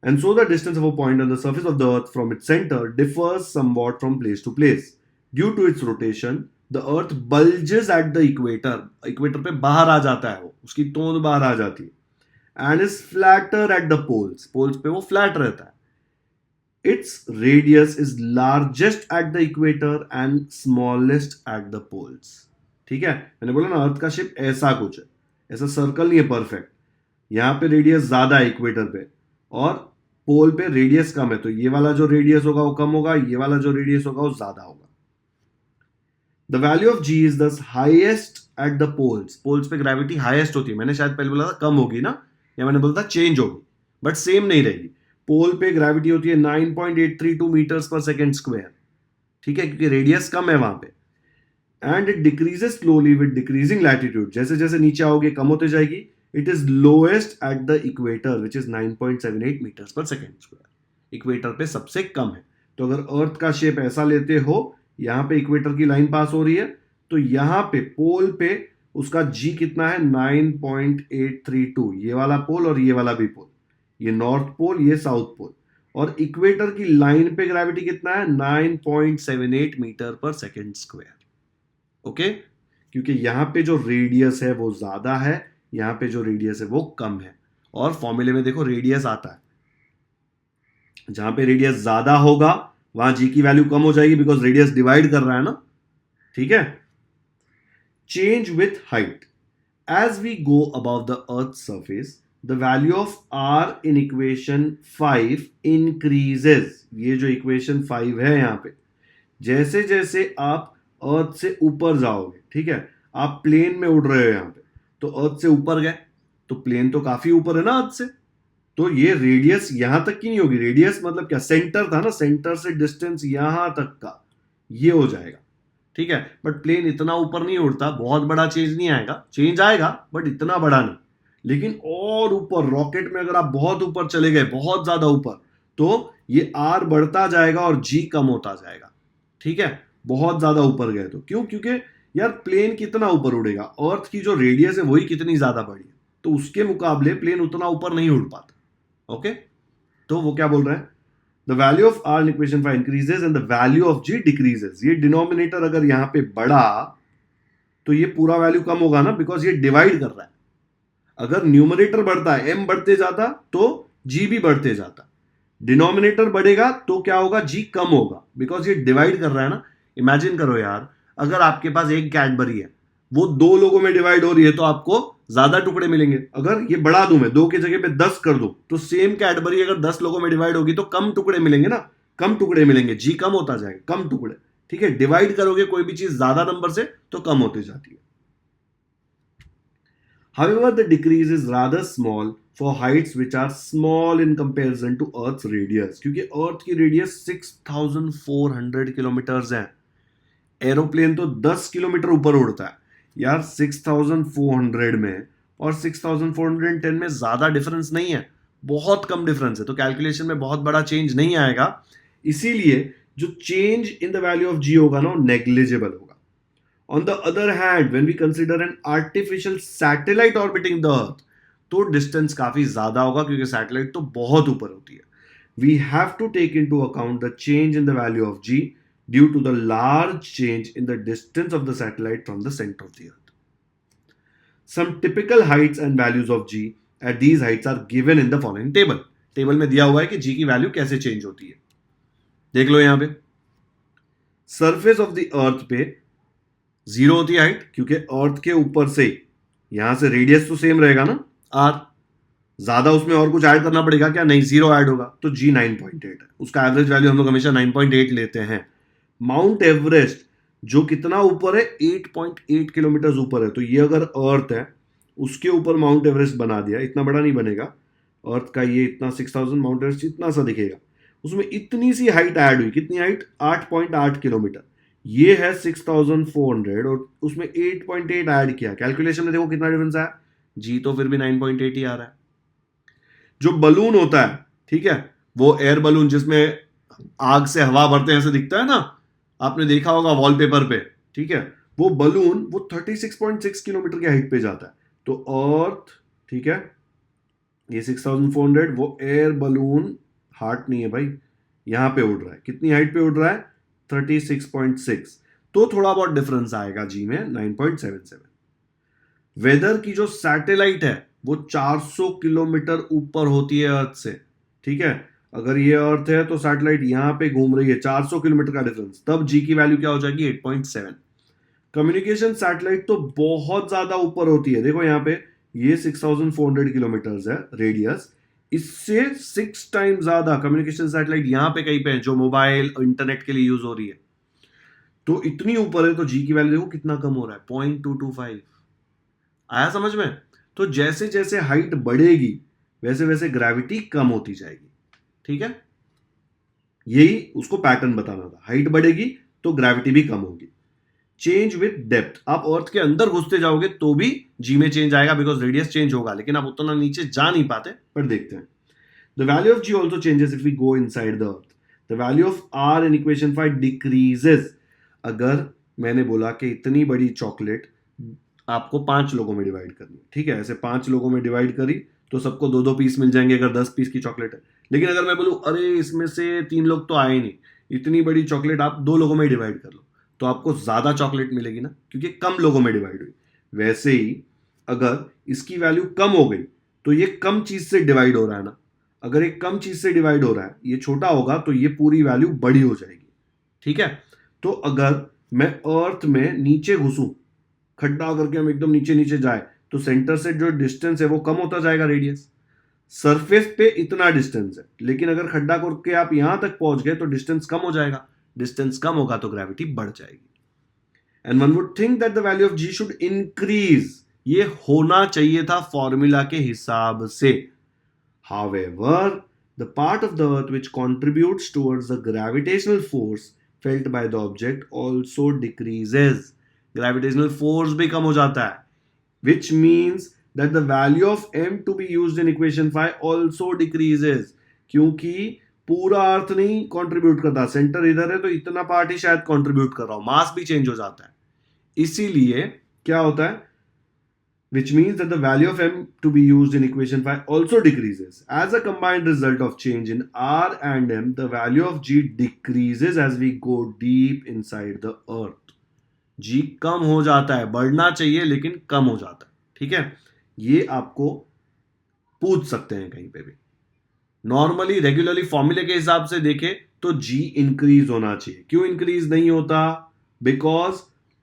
And so the distance of a point on the surface of the earth from its center differs somewhat from place to place. Due to its rotation, the earth bulges at the equator. Equator पे बाहर आ जाता है, वो उसकी तोंद बाहर आ जाती है। And is flatter at the poles. Poles पे वो फ्लैट रहता है। Its radius is largest at the equator and smallest at the poles. ठीक है, मैंने बोला ना अर्थ का शेप ऐसा कुछ है, ऐसा सर्कल नहीं है परफेक्ट। यहाँ पे रेडियस ज्यादा है इक्वेटर पे और पोल पे रेडियस कम है, तो ये वाला जो रेडियस होगा वो कम होगा, ये वाला जो रेडियस होगा वो ज्यादा होगा। The value of g is thus highest at the poles. Poles पे ग्रेविटी हाईएस्ट होती है, मैंने शायद पहले बोला था कम होगी ना, या मैंने बोला था चेंज होगी, बट सेम नहीं रहेगी। पोल पे ग्रेविटी होती है 9.832 मीटर्स पर सेकेंड स्क्वायर, ठीक है, क्योंकि रेडियस कम है वहां पे। And it decreases slowly with decreasing latitude, जैसे जैसे नीचे आओगे कम होते जाएगी। It is lowest at the equator, which is 9.78 meters per second square. Equator पे सबसे कम है। तो अगर अर्थ का शेप ऐसा लेते हो, यहाँ पे इक्वेटर की लाइन पास हो रही है, तो यहाँ पे पोल पे उसका जी कितना है 9.832, ये वाला पोल और ये वाला भी पोल, ये नॉर्थ पोल ये साउथ पोल, और इक्वेटर की लाइन पे ग्रेविटी कितना है 9.78 मीटर पर सेकेंड स्क्वायर। ओके, क्योंकि यहाँ पे जो रेडियस है वो ज्यादा है, यहां पे जो रेडियस है वो कम है। और फॉर्मूले में देखो रेडियस आता है, जहां पे रेडियस ज्यादा होगा वहां जी की वैल्यू कम हो जाएगी, बिकॉज रेडियस डिवाइड कर रहा है ना, ठीक है। Change with height, as we go above the earth surface the value of r in equation 5 increases. ये जो इक्वेशन 5 है यहां पे, जैसे जैसे आप अर्थ से ऊपर जाओगे, ठीक है, आप प्लेन में उड़ रहे हो यहां पे, तो अर्थ से ऊपर गए तो प्लेन तो काफी ऊपर है ना अर्थ से, तो ये रेडियस यहां तक की नहीं होगी। रेडियस मतलब क्या, सेंटर था ना, सेंटर से डिस्टेंस यहां तक का ये हो जाएगा, ठीक है। बट प्लेन इतना ऊपर नहीं उड़ता, बहुत बड़ा चेंज नहीं आएगा, चेंज आएगा बट इतना बड़ा नहीं। लेकिन और ऊपर रॉकेट में अगर आप बहुत ऊपर चले गए, बहुत ज्यादा ऊपर, तो ये आर बढ़ता जाएगा और जी कम होता जाएगा, ठीक है, बहुत ज्यादा ऊपर गए तो। क्यों? क्योंकि यार प्लेन कितना ऊपर उड़ेगा, अर्थ की जो रेडियस है वही कितनी ज्यादा बड़ी है, तो उसके मुकाबले प्लेन उतना ऊपर नहीं उड़ पाता। ओके, तो वो क्या बोल रहे हैं, the value of r in equation 5 increases and the value of g decreases. ये डिनोमिनेटर अगर यहां पे बढ़ा तो ये पूरा वैल्यू कम होगा ना, बिकॉज ये डिवाइड कर रहा है। अगर न्यूमरेटर बढ़ता है, एम बढ़ते जाता, तो जी भी बढ़ते जाता। डिनोमिनेटर बढ़ेगा तो क्या होगा, जी कम होगा, बिकॉज ये डिवाइड कर रहा है ना। इमेजिन करो यार, अगर आपके पास एक कैडबरी है, वो 2 लोगों में डिवाइड हो रही है, तो आपको ज्यादा टुकड़े मिलेंगे। अगर ये बढ़ा दूं मैं, 2 की जगह पे 10 कर दूं, तो सेम कैडबरी अगर 10 लोगों में डिवाइड होगी तो कम टुकड़े मिलेंगे ना, कम टुकड़े मिलेंगे, जी कम होता जाएगा, कम टुकड़े, ठीक है। डिवाइड करोगे कोई भी चीज ज्यादा नंबर से तो कम होती जाती है। However, the decrease is rather small for heights which are small in comparison to Earth's radius, क्योंकि अर्थ की रेडियस 6400 किलोमीटर है। एरोप्लेन तो 10 किलोमीटर ऊपर उड़ता है यार, 6400 में और 6410 में ज्यादा डिफरेंस नहीं है, बहुत कम डिफरेंस है, तो कैलकुलेशन में बहुत बड़ा चेंज नहीं आएगा। इसीलिए जो change in the value of g होगा ना, नेग्लिजिबल होगा। On the other hand, when we consider an artificial satellite orbiting the earth, तो डिस्टेंस काफी ज्यादा होगा, क्योंकि सैटेलाइट तो बहुत ऊपर होती है। We have to take into account the change in the value of g due to the large change in the distance of the satellite from the center of the earth. Some typical heights and values of g at these heights are given in the following table. Table में दिया हुआ है कि g की value कैसे change होती है, देख लो। यहां पे सरफेस ऑफ द अर्थ पे 0 होती है हाइट, क्योंकि अर्थ के ऊपर से यहां से रेडियस तो सेम रहेगा ना r, ज्यादा उसमें और कुछ ऐड करना पड़ेगा क्या? नहीं, 0 ऐड होगा, तो g 9.8 है। उसका एवरेज वैल्यू हम लोग हमेशा 9.8 लेते हैं। माउंट एवरेस्ट जो कितना ऊपर है, 8.8 किलोमीटर ऊपर है, तो ये अगर अर्थ है उसके ऊपर माउंट एवरेस्ट बना दिया, इतना बड़ा नहीं बनेगा अर्थ का, ये इतना 6000, माउंट एवरेस्ट इतना सा दिखेगा, उसमें इतनी सी हाइट ऐड हुई। कितनी हाइट? 8.8 किलोमीटर। ये है 6400 और उसमें 8.8 ऐड किया। कैलकुलेशन में देखो कितना डिफरेंस आया, जी तो फिर भी 9.8 ही आ रहा है। जो बलून होता है, ठीक है, वो एयर बलून जिसमें आग से हवा भरते हैं, ऐसे दिखता है ना, आपने देखा होगा वॉलपेपर पे, ठीक है, वो बलून वो 36.6 किलोमीटर की हाइट पे जाता है। तो अर्थ, ठीक है, ये 6400, वो एयर बलून, हार्ट नहीं है भाई, यहां पे उड़ रहा है। कितनी हाइट पे उड़ रहा है? 36.6। तो थोड़ा बहुत डिफरेंस आएगा जी में, 9.77। वेदर की जो सैटेलाइट है वो 400 किलोमीटर ऊपर होती है अर्थ से, ठीक है। अगर ये अर्थ है तो सैटेलाइट यहां पे घूम रही है, 400 किलोमीटर का डिफरेंस, तब जी की वैल्यू क्या हो जाएगी? 8.7। कम्युनिकेशन सैटेलाइट तो बहुत ज्यादा ऊपर होती है, देखो यहाँ पे, ये 6400 किलोमीटर है रेडियस, इससे 6 टाइम ज्यादा कम्युनिकेशन सैटेलाइट यहां पे कहीं पे है जो मोबाइल इंटरनेट के लिए यूज हो रही है। तो इतनी ऊपर है, तो जी की वैल्यू देखो कितना कम हो रहा है, 0.225। आया समझ में? तो जैसे जैसे हाइट बढ़ेगी वैसे वैसे ग्रेविटी कम होती जाएगी, ठीक है। यही उसको पैटर्न बताना था, हाइट बढ़ेगी तो ग्रेविटी भी कम होगी। चेंज विद डेप्थ, आप अर्थ के अंदर घुसते जाओगे तो भी जी में चेंज आएगा, बिकॉज रेडियस चेंज होगा, लेकिन आप उतना नीचे जा नहीं पाते। पर देखते हैं, the value of g also changes if we go inside the earth. The value of r in equation 5 decreases. अगर मैंने बोला कि इतनी बड़ी चॉकलेट आपको 5 लोगों में डिवाइड करनी है, ठीक है, ऐसे 5 लोगों में डिवाइड करी तो सबको 2-2 पीस मिल जाएंगे अगर 10 पीस की चॉकलेट है। लेकिन अगर मैं बोलूं अरे इसमें से 3 लोग तो आए नहीं, इतनी बड़ी चॉकलेट आप 2 लोगों में डिवाइड कर लो, तो आपको ज्यादा चॉकलेट मिलेगी ना, क्योंकि कम लोगों में डिवाइड हुई। वैसे ही अगर इसकी वैल्यू कम हो गई तो ये कम चीज से डिवाइड हो रहा है ना, अगर एक कम चीज से डिवाइड हो रहा है, ये छोटा होगा तो ये पूरी वैल्यू बड़ी हो जाएगी, ठीक है। तो अगर मैं अर्थ में नीचे घुसूं, खड्डा करके हम एकदम नीचे नीचे जाए, तो सेंटर से जो डिस्टेंस है वो कम होता जाएगा, रेडियस। सरफेस पे इतना डिस्टेंस है, लेकिन अगर खड्डा करके आप यहां तक पहुंच गए तो डिस्टेंस कम हो जाएगा, डिस्टेंस कम होगा तो ग्रेविटी बढ़ जाएगी। And one would think that the value of g should increase, ये होना चाहिए था फॉर्मूला के हिसाब से। However the part of the earth which contributes towards the gravitational force felt by the object also decreases. Gravitational force भी कम हो जाता है, which means that the value of m to be used in equation 5 also decreases, क्योंकि पूरा अर्थ नहीं contribute करता, centre इधर है तो इतना पार्ट ही शायद कंट्रीब्यूट कर रहा हो, मास भी चेंज हो जाता है। इसीलिए क्या होता है, which means that the value of m to be used in equation 5 also decreases. As a combined result of change in r and m, the value of g decreases as we go deep inside the earth. जी कम हो जाता है, बढ़ना चाहिए लेकिन कम हो जाता है, ठीक है। ये आपको पूछ सकते हैं कहीं पे भी। नॉर्मली रेगुलरली फॉर्मूले के हिसाब से देखें तो जी इंक्रीज होना चाहिए। क्यों इंक्रीज नहीं होता? बिकॉज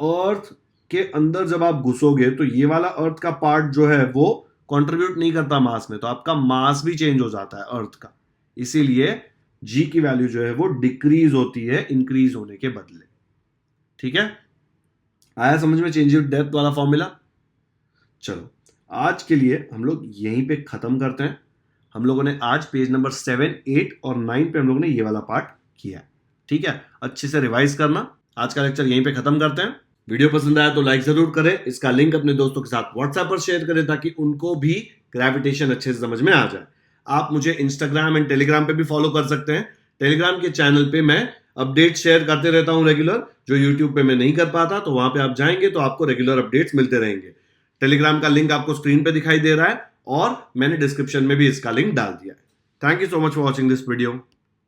अर्थ के अंदर जब आप घुसोगे तो ये वाला अर्थ का पार्ट जो है वो कंट्रीब्यूट नहीं करता मास में, तो आपका मास भी चेंज हो जाता है अर्थ का। इसीलिए जी की वैल्यू जो है वो डिक्रीज होती है इंक्रीज होने के बदले, ठीक है। आया समझ में चेंज विद डेप्थ वाला फॉर्मूला? चलो आज के लिए हम लोग यहीं पे खत्म करते हैं। हम लोगों ने आज पेज नंबर 7, 8 और 9 पे हम लोगों ने ये वाला पार्ट किया, ठीक है। अच्छे से रिवाइज करना। आज का लेक्चर यहीं पे खत्म करते हैं। वीडियो पसंद आया तो लाइक जरूर करें, इसका लिंक अपने दोस्तों के साथ व्हाट्सएप पर शेयर करें ताकि उनको भी ग्रेविटेशन अच्छे से समझ में आ जाए। आप मुझे इंस्टाग्राम एंड टेलीग्राम पे भी फॉलो कर सकते हैं। टेलीग्राम के चैनल पे मैं अपडेट शेयर करते रहता हूं रेगुलर, जो यूट्यूब पे मैं नहीं कर पाता, तो वहां पे आप जाएंगे तो आपको रेगुलर अपडेट्स मिलते रहेंगे। टेलीग्राम का लिंक आपको स्क्रीन पे दिखाई दे रहा है और मैंने डिस्क्रिप्शन में भी इसका लिंक डाल दिया है। Thank you so much for watching this video.